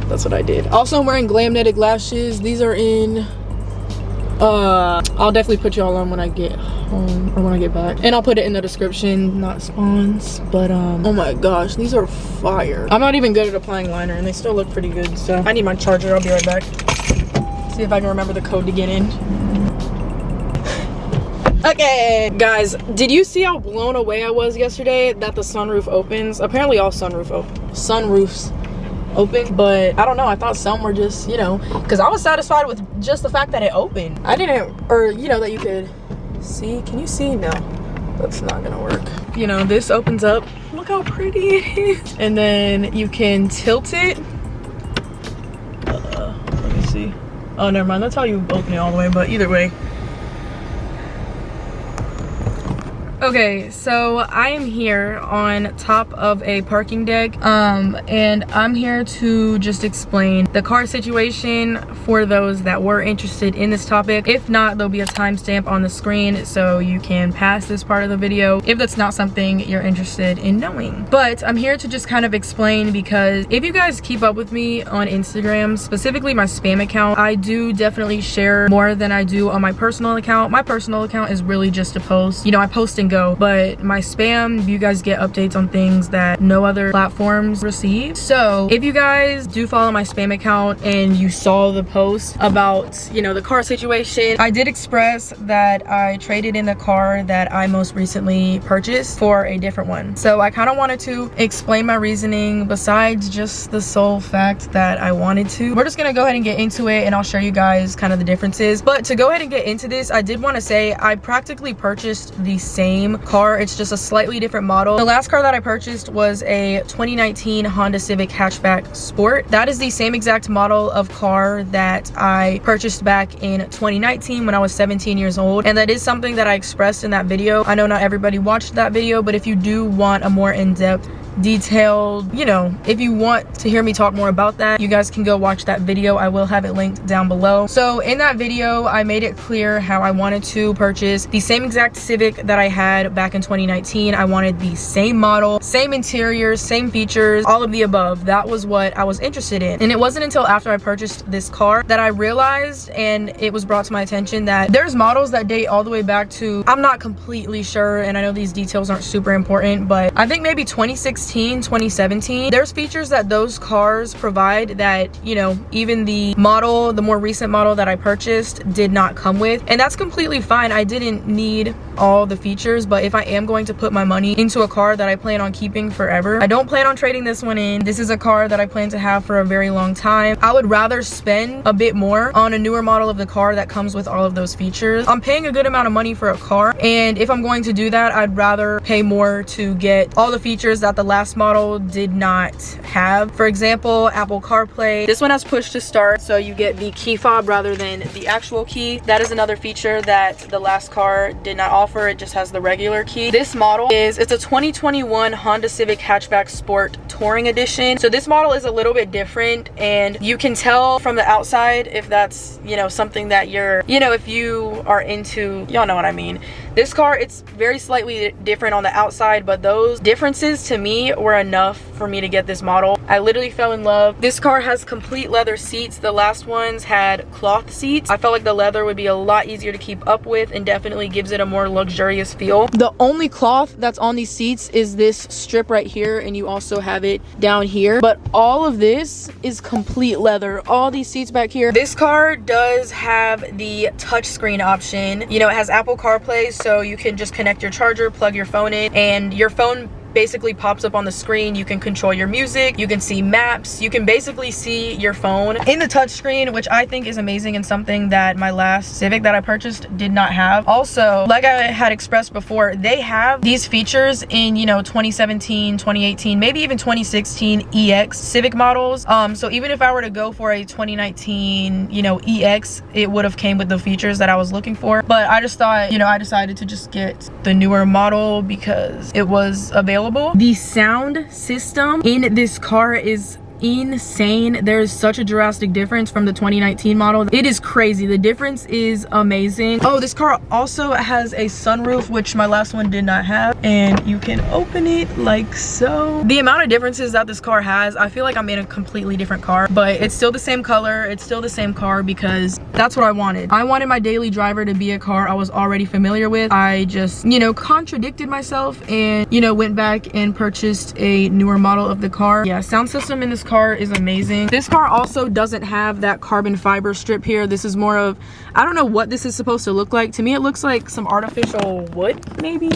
[SPEAKER 1] that's what I did. Also, I'm wearing Glam knitted lashes. These are in I'll definitely put y'all on when I get home or when I get back, and I'll put it in the description. Not spawns, but oh my gosh, these are fire. I'm not even good at applying liner and they still look pretty good. So I need my charger. I'll be right back. See if I can remember the code to get in. Okay guys, did you see how blown away I was yesterday that the sunroof opens? Apparently all sunroofs open, but I don't know, I thought some were just, you know, because I was satisfied with just the fact that it opened. I didn't, or you know, that you could see. Can you see? No, that's not gonna work. You know, this opens up. Look how pretty it is. And then you can tilt it. Let me see. Oh, never mind, that's how you open it all the way, but either way. Okay, so I am here on top of a parking deck, and I'm here to just explain the car situation for those that were interested in this topic. If not, there'll be a timestamp on the screen so you can pass this part of the video if that's not something you're interested in knowing. But I'm here to just kind of explain, because if you guys keep up with me on Instagram, specifically my spam account, I do definitely share more than I do on my personal account. My personal account is really just a post. You know, I post in go. But my spam, you guys get updates on things that no other platforms receive. So if you guys do follow my spam account and you saw the post about, you know, the car situation, I did express that I traded in the car that I most recently purchased for a different one. So I kind of wanted to explain my reasoning besides just the sole fact that I wanted to. We're just gonna go ahead and get into it, and I'll show you guys kind of the differences. But to go ahead and get into this, I did want to say I practically purchased the same car. It's just a slightly different model. The last car that I purchased was a 2019 Honda Civic Hatchback Sport. That is the same exact model of car that I purchased back in 2019 when I was 17 years old, and that is something that I expressed in that video. I know not everybody watched that video, but if you do want a more in-depth, detailed, you know, if you want to hear me talk more about that, you guys can go watch that video. I will have it linked down below. So in that video, I made it clear how I wanted to purchase the same exact Civic that I had back in 2019. I wanted the same model, same interior, same features, all of the above. That was what I was interested in. And it wasn't until after I purchased this car that I realized, and it was brought to my attention, that there's models that date all the way back to, I'm not completely sure, and I know these details aren't super important, but I think maybe 2016, 2017. There's features that those cars provide that, you know, even the model, the more recent model that I purchased, did not come with. And that's completely fine. I didn't need all the features, but if I am going to put my money into a car that I plan on keeping forever, I don't plan on trading this one in. This is a car that I plan to have for a very long time. I would rather spend a bit more on a newer model of the car that comes with all of those features. I'm paying a good amount of money for a car, and if I'm going to do that, I'd rather pay more to get all the features that the last model did not have. For example, Apple CarPlay. This one has push to start, so you get the key fob rather than the actual key. That is another feature that the last car did not offer. It just has the regular key. This model it's a 2021 Honda Civic Hatchback Sport Touring Edition. So this model is a little bit different, and you can tell from the outside if that's, you know, something that you're, you know, if you are into, y'all know what I mean. This car, it's very slightly different on the outside, but those differences to me were enough for me to get this model. I literally fell in love. This car has complete leather seats. The last ones had cloth seats. I felt like the leather would be a lot easier to keep up with and definitely gives it a more luxurious feel. The only cloth that's on these seats is this strip right here, and you also have it down here, but all of this is complete leather. All these seats back here. This car does have the touchscreen option. You know, it has Apple CarPlay, so you can just connect your charger, plug your phone in, and your phone basically pops up on the screen. You can control your music, you can see maps, you can basically see your phone in the touchscreen, which I think is amazing and something that my last Civic that I purchased did not have. Also, like I had expressed before, they have these features in, you know, 2017, 2018, maybe even 2016 EX Civic models. So even if I were to go for a 2019, you know, EX, it would have came with the features that I was looking for. But I just thought, you know, I decided to just get the newer model because it was available. The sound system in this car is insane. There's such a drastic difference from the 2019 model. It is crazy. The difference is amazing. Oh, this car also has a sunroof, which my last one did not have, and you can open it like so. The amount of differences that this car has, I feel like I'm in a completely different car, but it's still the same color, it's still the same car, because that's what I wanted. I wanted my daily driver to be a car I was already familiar with. I just, you know, contradicted myself and, you know, went back and purchased a newer model of the car. Yeah, sound system in this car is amazing. This car also doesn't have that carbon fiber strip here. This is more of, I don't know what this is supposed to look like. To me, it looks like some artificial wood, maybe.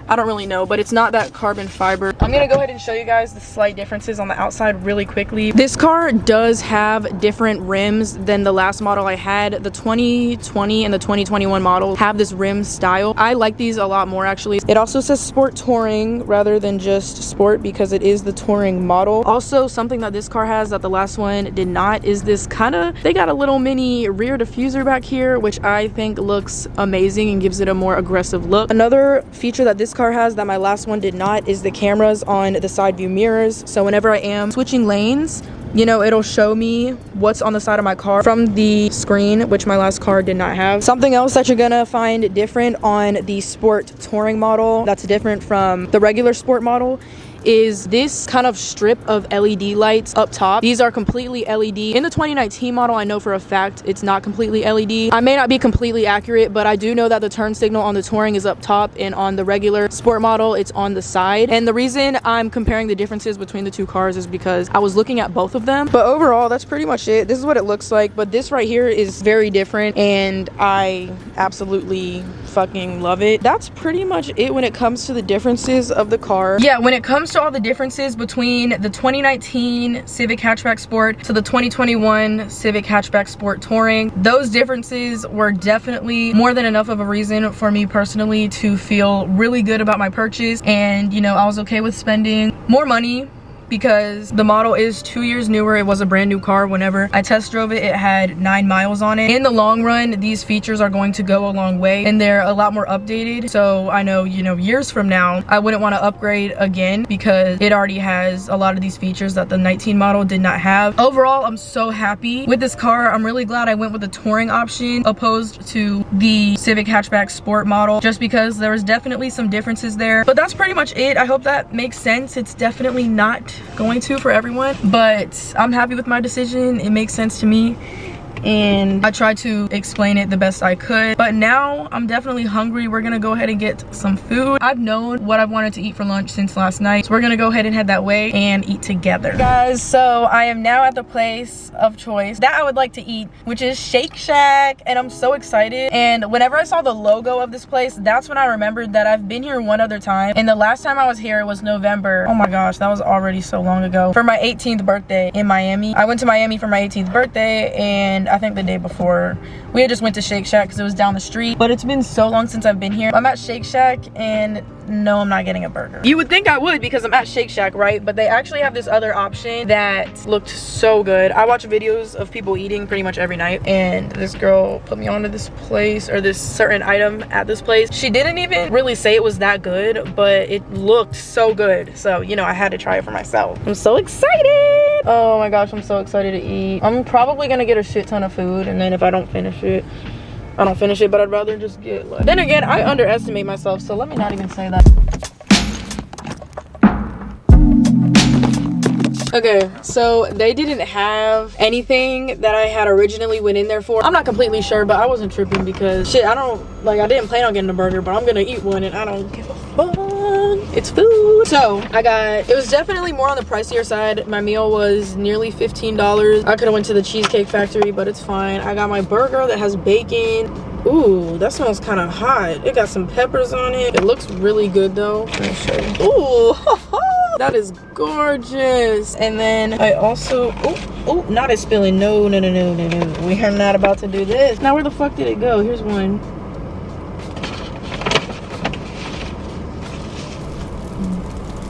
[SPEAKER 1] I don't really know, but it's not that carbon fiber. I'm gonna go ahead and show you guys the slight differences on the outside really quickly. This car does have different rims than the last model I had. The 2020 and the 2021 model have this rim style. I like these a lot more, actually. It also says Sport Touring rather than just Sport because it is the Touring model. Also, something that this car has that the last one did not is this kind of, they got a little mini rear diffuser back here, which I think looks amazing and gives it a more aggressive look. Another feature that this car has that my last one did not is the cameras on the side view mirrors. So whenever I am switching lanes, you know, it'll show me what's on the side of my car from the screen, which my last car did not have. Something else that you're gonna find different on the Sport Touring model that's different from the regular Sport model is this kind of strip of LED lights up top. These are completely LED. In the 2019 model, I know for a fact it's not completely LED. I may not be completely accurate, but I do know that the turn signal on the Touring is up top, and on the regular Sport model, it's on the side. And the reason I'm comparing the differences between the two cars is because I was looking at both of them. But overall, that's pretty much it. This is what it looks like, but this right here is very different, and I absolutely fucking love it. That's pretty much it when it comes to the differences of the car. Yeah, when it comes to all the differences between the 2019 Civic Hatchback Sport to the 2021 Civic Hatchback Sport Touring, those differences were definitely more than enough of a reason for me personally to feel really good about my purchase. And you know, I was okay with spending more money because the model is 2 years newer. It was a brand new car. Whenever I test drove it, it had 9 miles on it. In the long run, these features are going to go a long way, and they're a lot more updated. So I know, you know, years from now, I wouldn't want to upgrade again because it already has a lot of these features that the 19 model did not have. Overall, I'm so happy with this car. I'm really glad I went with the Touring option opposed to the Civic Hatchback Sport model, just because there was definitely some differences there. But that's pretty much it. I hope that makes sense. It's definitely not going to for everyone, but I'm happy with my decision. It makes sense to me, and I tried to explain it the best I could. But now I'm definitely hungry. We're gonna go ahead and get some food. I've known what I've wanted to eat for lunch since last night, so we're gonna go ahead and head that way and eat together. Guys, so I am now at the place of choice that I would like to eat, which is Shake Shack, and I'm so excited. And whenever I saw the logo of this place, that's when I remembered that I've been here one other time, and the last time I was here was November. Oh my gosh, that was already so long ago, for my 18th birthday in Miami. I went to Miami for my 18th birthday, and I think the day before we had just went to Shake Shack because it was down the street. But it's been so long since I've been here. I'm at Shake Shack, and no, I'm not getting a burger. You would think I would because I'm at Shake Shack, right? But they actually have this other option that looked so good. I watch videos of people eating pretty much every night, and this girl put me onto this place, or this certain item at this place. She didn't even really say it was that good, but it looked so good. So, you know, I had to try it for myself. I'm so excited. Oh my gosh, I'm so excited to eat. I'm probably gonna get a shit ton of food, and then if I don't finish it, I don't finish it, but I'd rather just get like... Then again, I underestimate myself, so let me not even say that. Okay, so they didn't have anything that I had originally went in there for. I'm not completely sure, but I wasn't tripping because shit, I didn't plan on getting a burger, but I'm gonna eat one and I don't give a fuck. It's food. So it was definitely more on the pricier side. My meal was nearly $15. I could have went to the Cheesecake Factory, but it's fine. I got my burger that has bacon. Ooh, that smells kind of hot. It got some peppers on it. It looks really good though. Let me show you. Ooh, that is gorgeous. And then I also, oh, not a spilling. No. We are not about to do this. Now where the fuck did it go? Here's one.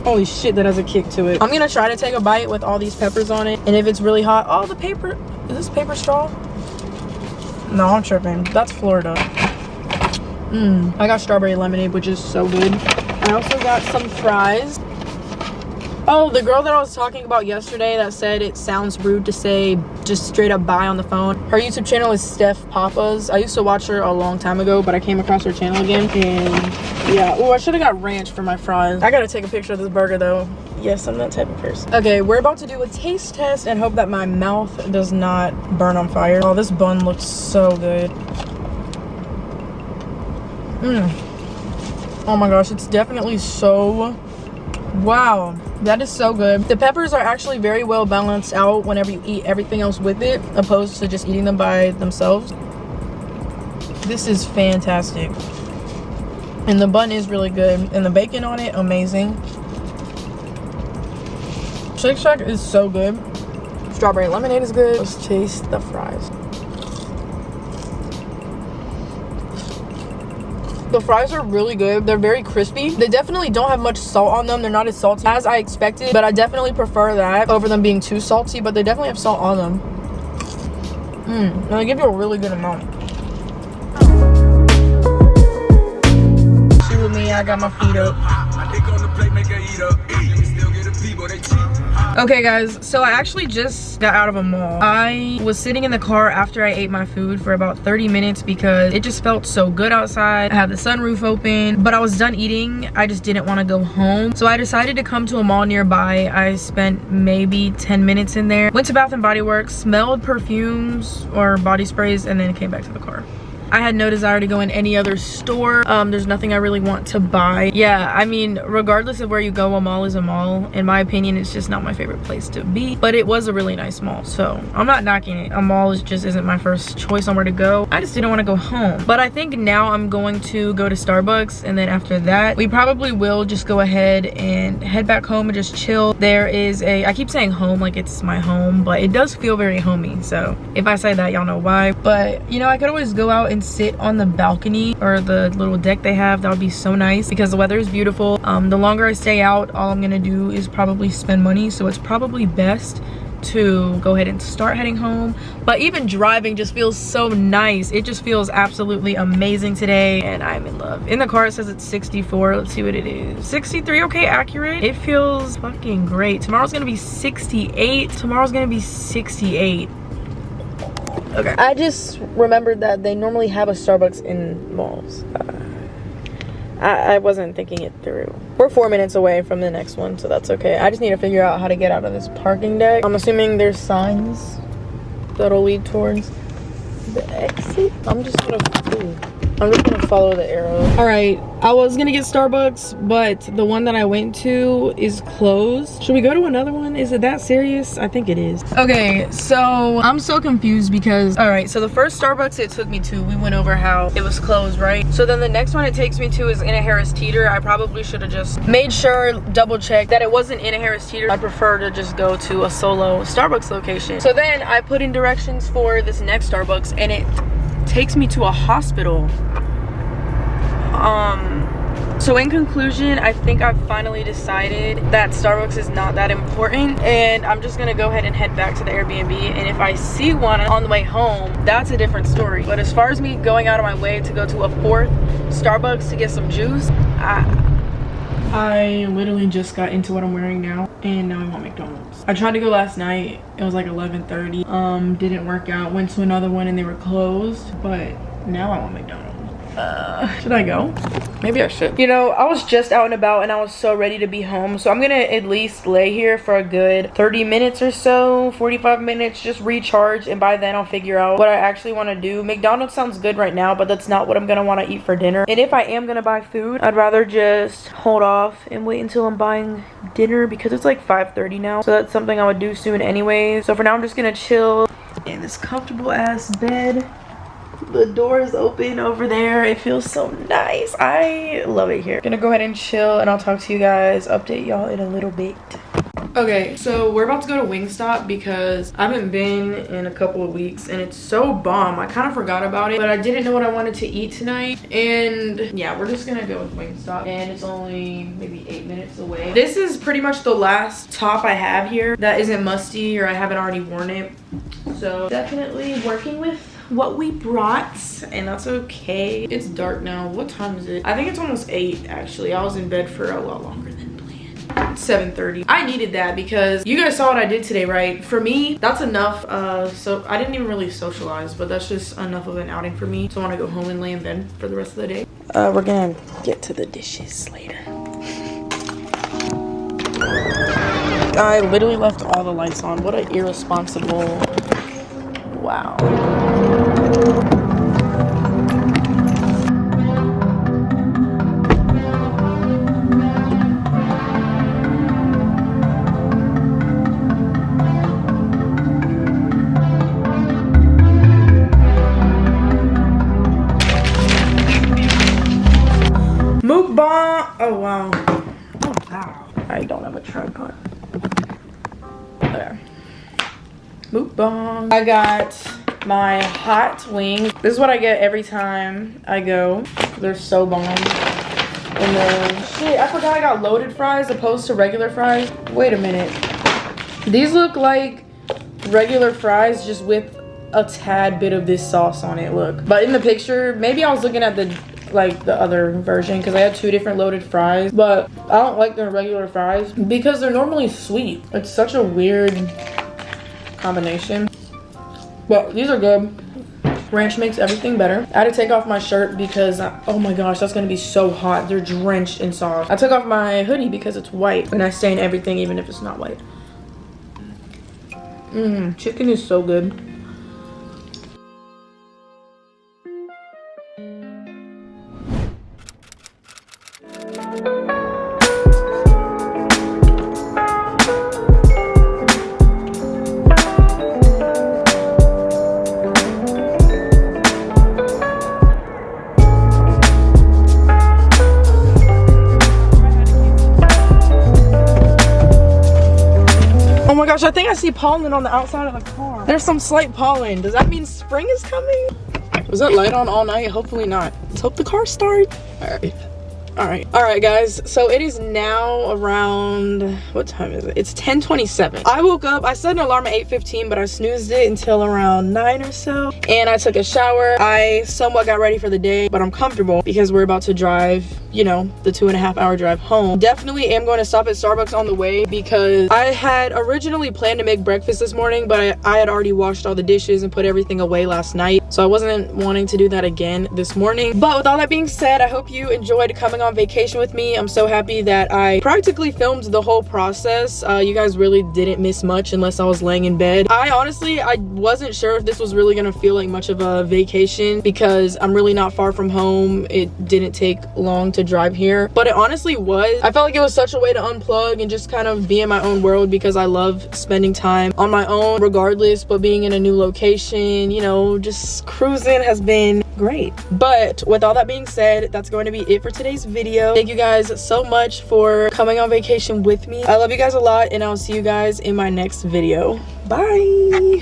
[SPEAKER 1] Holy shit, that has a kick to it. I'm gonna try to take a bite with all these peppers on it, and if it's really hot, oh, the paper, is this paper straw? No, I'm tripping. That's Florida. I got strawberry lemonade, which is so good. I also got some fries. Oh, the girl that I was talking about yesterday that said it sounds rude to say just straight up buy on the phone. Her YouTube channel is Steph Papas. I used to watch her a long time ago, but I came across her channel again, and yeah. Oh, I should have got ranch for my fries. I gotta take a picture of this burger though. Yes, I'm that type of person. Okay, we're about to do a taste test and hope that my mouth does not burn on fire. Oh, this bun looks so good. Oh my gosh, it's definitely so... Wow, that is so good. The peppers are actually very well balanced out whenever you eat everything else with it, opposed to just eating them by themselves. This is fantastic. And the bun is really good. And the bacon on it, amazing. Shake Shack is so good. Strawberry lemonade is good. Let's taste the fries. The fries are really good. They're very crispy. They definitely don't have much salt on them. They're not as salty as I expected, but I definitely prefer that over them being too salty, but they definitely have salt on them. And they give you a really good amount. She with me, I got my feet up. Okay guys, so I actually just got out of a mall. I was sitting in the car after I ate my food for about 30 minutes because it just felt so good outside. I had the sunroof open, but I was done eating. I just didn't want to go home. So I decided to come to a mall nearby. I spent maybe 10 minutes in there. Went to Bath and Body Works, smelled perfumes or body sprays, and then came back to the car. I had no desire to go in any other store. There's nothing I really want to buy. Yeah, I mean, regardless of where you go, a mall is a mall. In my opinion, it's just not my favorite place to be, but it was a really nice mall, so I'm not knocking it. A mall just isn't my first choice on where to go. I just didn't want to go home. But I think now I'm going to go to Starbucks, and then after that, we probably will just go ahead and head back home and just chill. There is I keep saying home like it's my home, but it does feel very homey. So if I say that, y'all know why. But you know, I could always go out and sit on the balcony or the little deck they have. That would be so nice because the weather is beautiful. The longer I stay out, all I'm gonna do is probably spend money, so it's probably best to go ahead and start heading home. But even driving just feels so nice. It just feels absolutely amazing today, and I'm in love. In the car it says it's 64. Let's see what it is. 63. Okay, accurate. It feels fucking great. Tomorrow's gonna be 68. Tomorrow's gonna be 68. Okay. I just remembered that they normally have a Starbucks in malls. I wasn't thinking it through. We're 4 minutes away from the next one, so that's okay. I just need to figure out how to get out of this parking deck. I'm assuming there's signs that'll lead towards the exit. I'm just gonna follow the arrow. All right, I was gonna get Starbucks, but the one that I went to is closed. Should we go to another one? Is it that serious? I think it is. Okay, so I'm so confused because, all right, so the first Starbucks it took me to, we went over how it was closed, right? So then the next one it takes me to is in a Harris Teeter. I probably should have just made sure, double check that it wasn't in a Harris Teeter. I'd prefer to just go to a solo Starbucks location. So then I put in directions for this next Starbucks, and it takes me to a hospital. So in conclusion, I think I've finally decided that Starbucks is not that important, and I'm just gonna go ahead and head back to the Airbnb, and if I see one on the way home, that's a different story. But as far as me going out of my way to go to a fourth Starbucks to get some juice, I literally just got into what I'm wearing now, and now I want McDonald's. I tried to go last night. It was like 11:30. Didn't work out. Went to another one and they were closed, but now I want McDonald's. Should I go? Maybe I should. You know, I was just out and about and I was so ready to be home, so I'm gonna at least lay here for a good 30 minutes or so, 45 minutes, just recharge, and by then I'll figure out what I actually want to do. McDonald's sounds good right now, but that's not what I'm gonna want to eat for dinner. And if I am gonna buy food, I'd rather just hold off and wait until I'm buying dinner because it's like 5:30 now, so that's something I would do soon anyway. So for now, I'm just gonna chill in this comfortable ass bed. The door is open over there. It feels so nice. I love it here. Gonna go ahead and chill, and I'll talk to you guys, update y'all in a little bit. Okay, so we're about to go to Wingstop because I haven't been in a couple of weeks and it's so bomb. I kind of forgot about it, but I didn't know what I wanted to eat tonight, and yeah, we're just gonna go with Wingstop, and it's only maybe 8 minutes away. This is pretty much the last top I have here that isn't musty or I haven't already worn it, so definitely working with what we brought, and that's okay. It's dark now. What time is it? I think it's almost 8 actually. I was in bed for a lot longer than planned. 7:30. I needed that because you guys saw what I did today, right? For me, that's enough. So I didn't even really socialize, but that's just enough of an outing for me. So I want to go home and lay in bed for the rest of the day. We're gonna get to the dishes later. I literally left all the lights on. What an irresponsible. Wow. Mukbang. Oh wow. Oh wow. I don't have a tripod. There. Mukbang. I got my hot wings. This is what I get every time I go. They're so bomb. And then shit, I forgot I got loaded fries opposed to regular fries. Wait a minute. These look like regular fries just with a tad bit of this sauce on it. Look. But in the picture, maybe I was looking at the like the other version because I had 2 different loaded fries, but I don't like their regular fries because they're normally sweet. It's such a weird combination, but these are good. Ranch makes everything better. I had to take off my shirt because, oh my gosh, that's gonna be so hot. They're drenched in sauce. I took off my hoodie because it's white and I stain everything even if it's not white. Chicken is so good. Oh my gosh, I think I see pollen on the outside of the car. There's some slight pollen. Does that mean spring is coming? Was that light on all night? Hopefully not. Let's hope the car starts. All right guys, so it is now around, what time is it? It's 10:27. I woke up, I set an alarm at 8:15, but I snoozed it until around 9 or so, and I took a shower. I somewhat got ready for the day, but I'm comfortable because we're about to drive, you know, the 2.5 hour drive home. Definitely am going to stop at Starbucks on the way because I had originally planned to make breakfast this morning, but I had already washed all the dishes and put everything away last night, so I wasn't wanting to do that again this morning. But with all that being said, I hope you enjoyed coming on vacation with me. I'm so happy that I practically filmed the whole process. You guys really didn't miss much unless I was laying in bed. I wasn't sure if this was really gonna feel like much of a vacation because I'm really not far from home. It didn't take long to drive here, but it honestly was. I felt like it was such a way to unplug and just kind of be in my own world because I love spending time on my own regardless, but being in a new location, you know, just cruising has been great. But with all that being said, that's going to be it for today's video. Thank you guys so much for coming on vacation with me. I love you guys a lot, and I'll see you guys in my next video. Bye.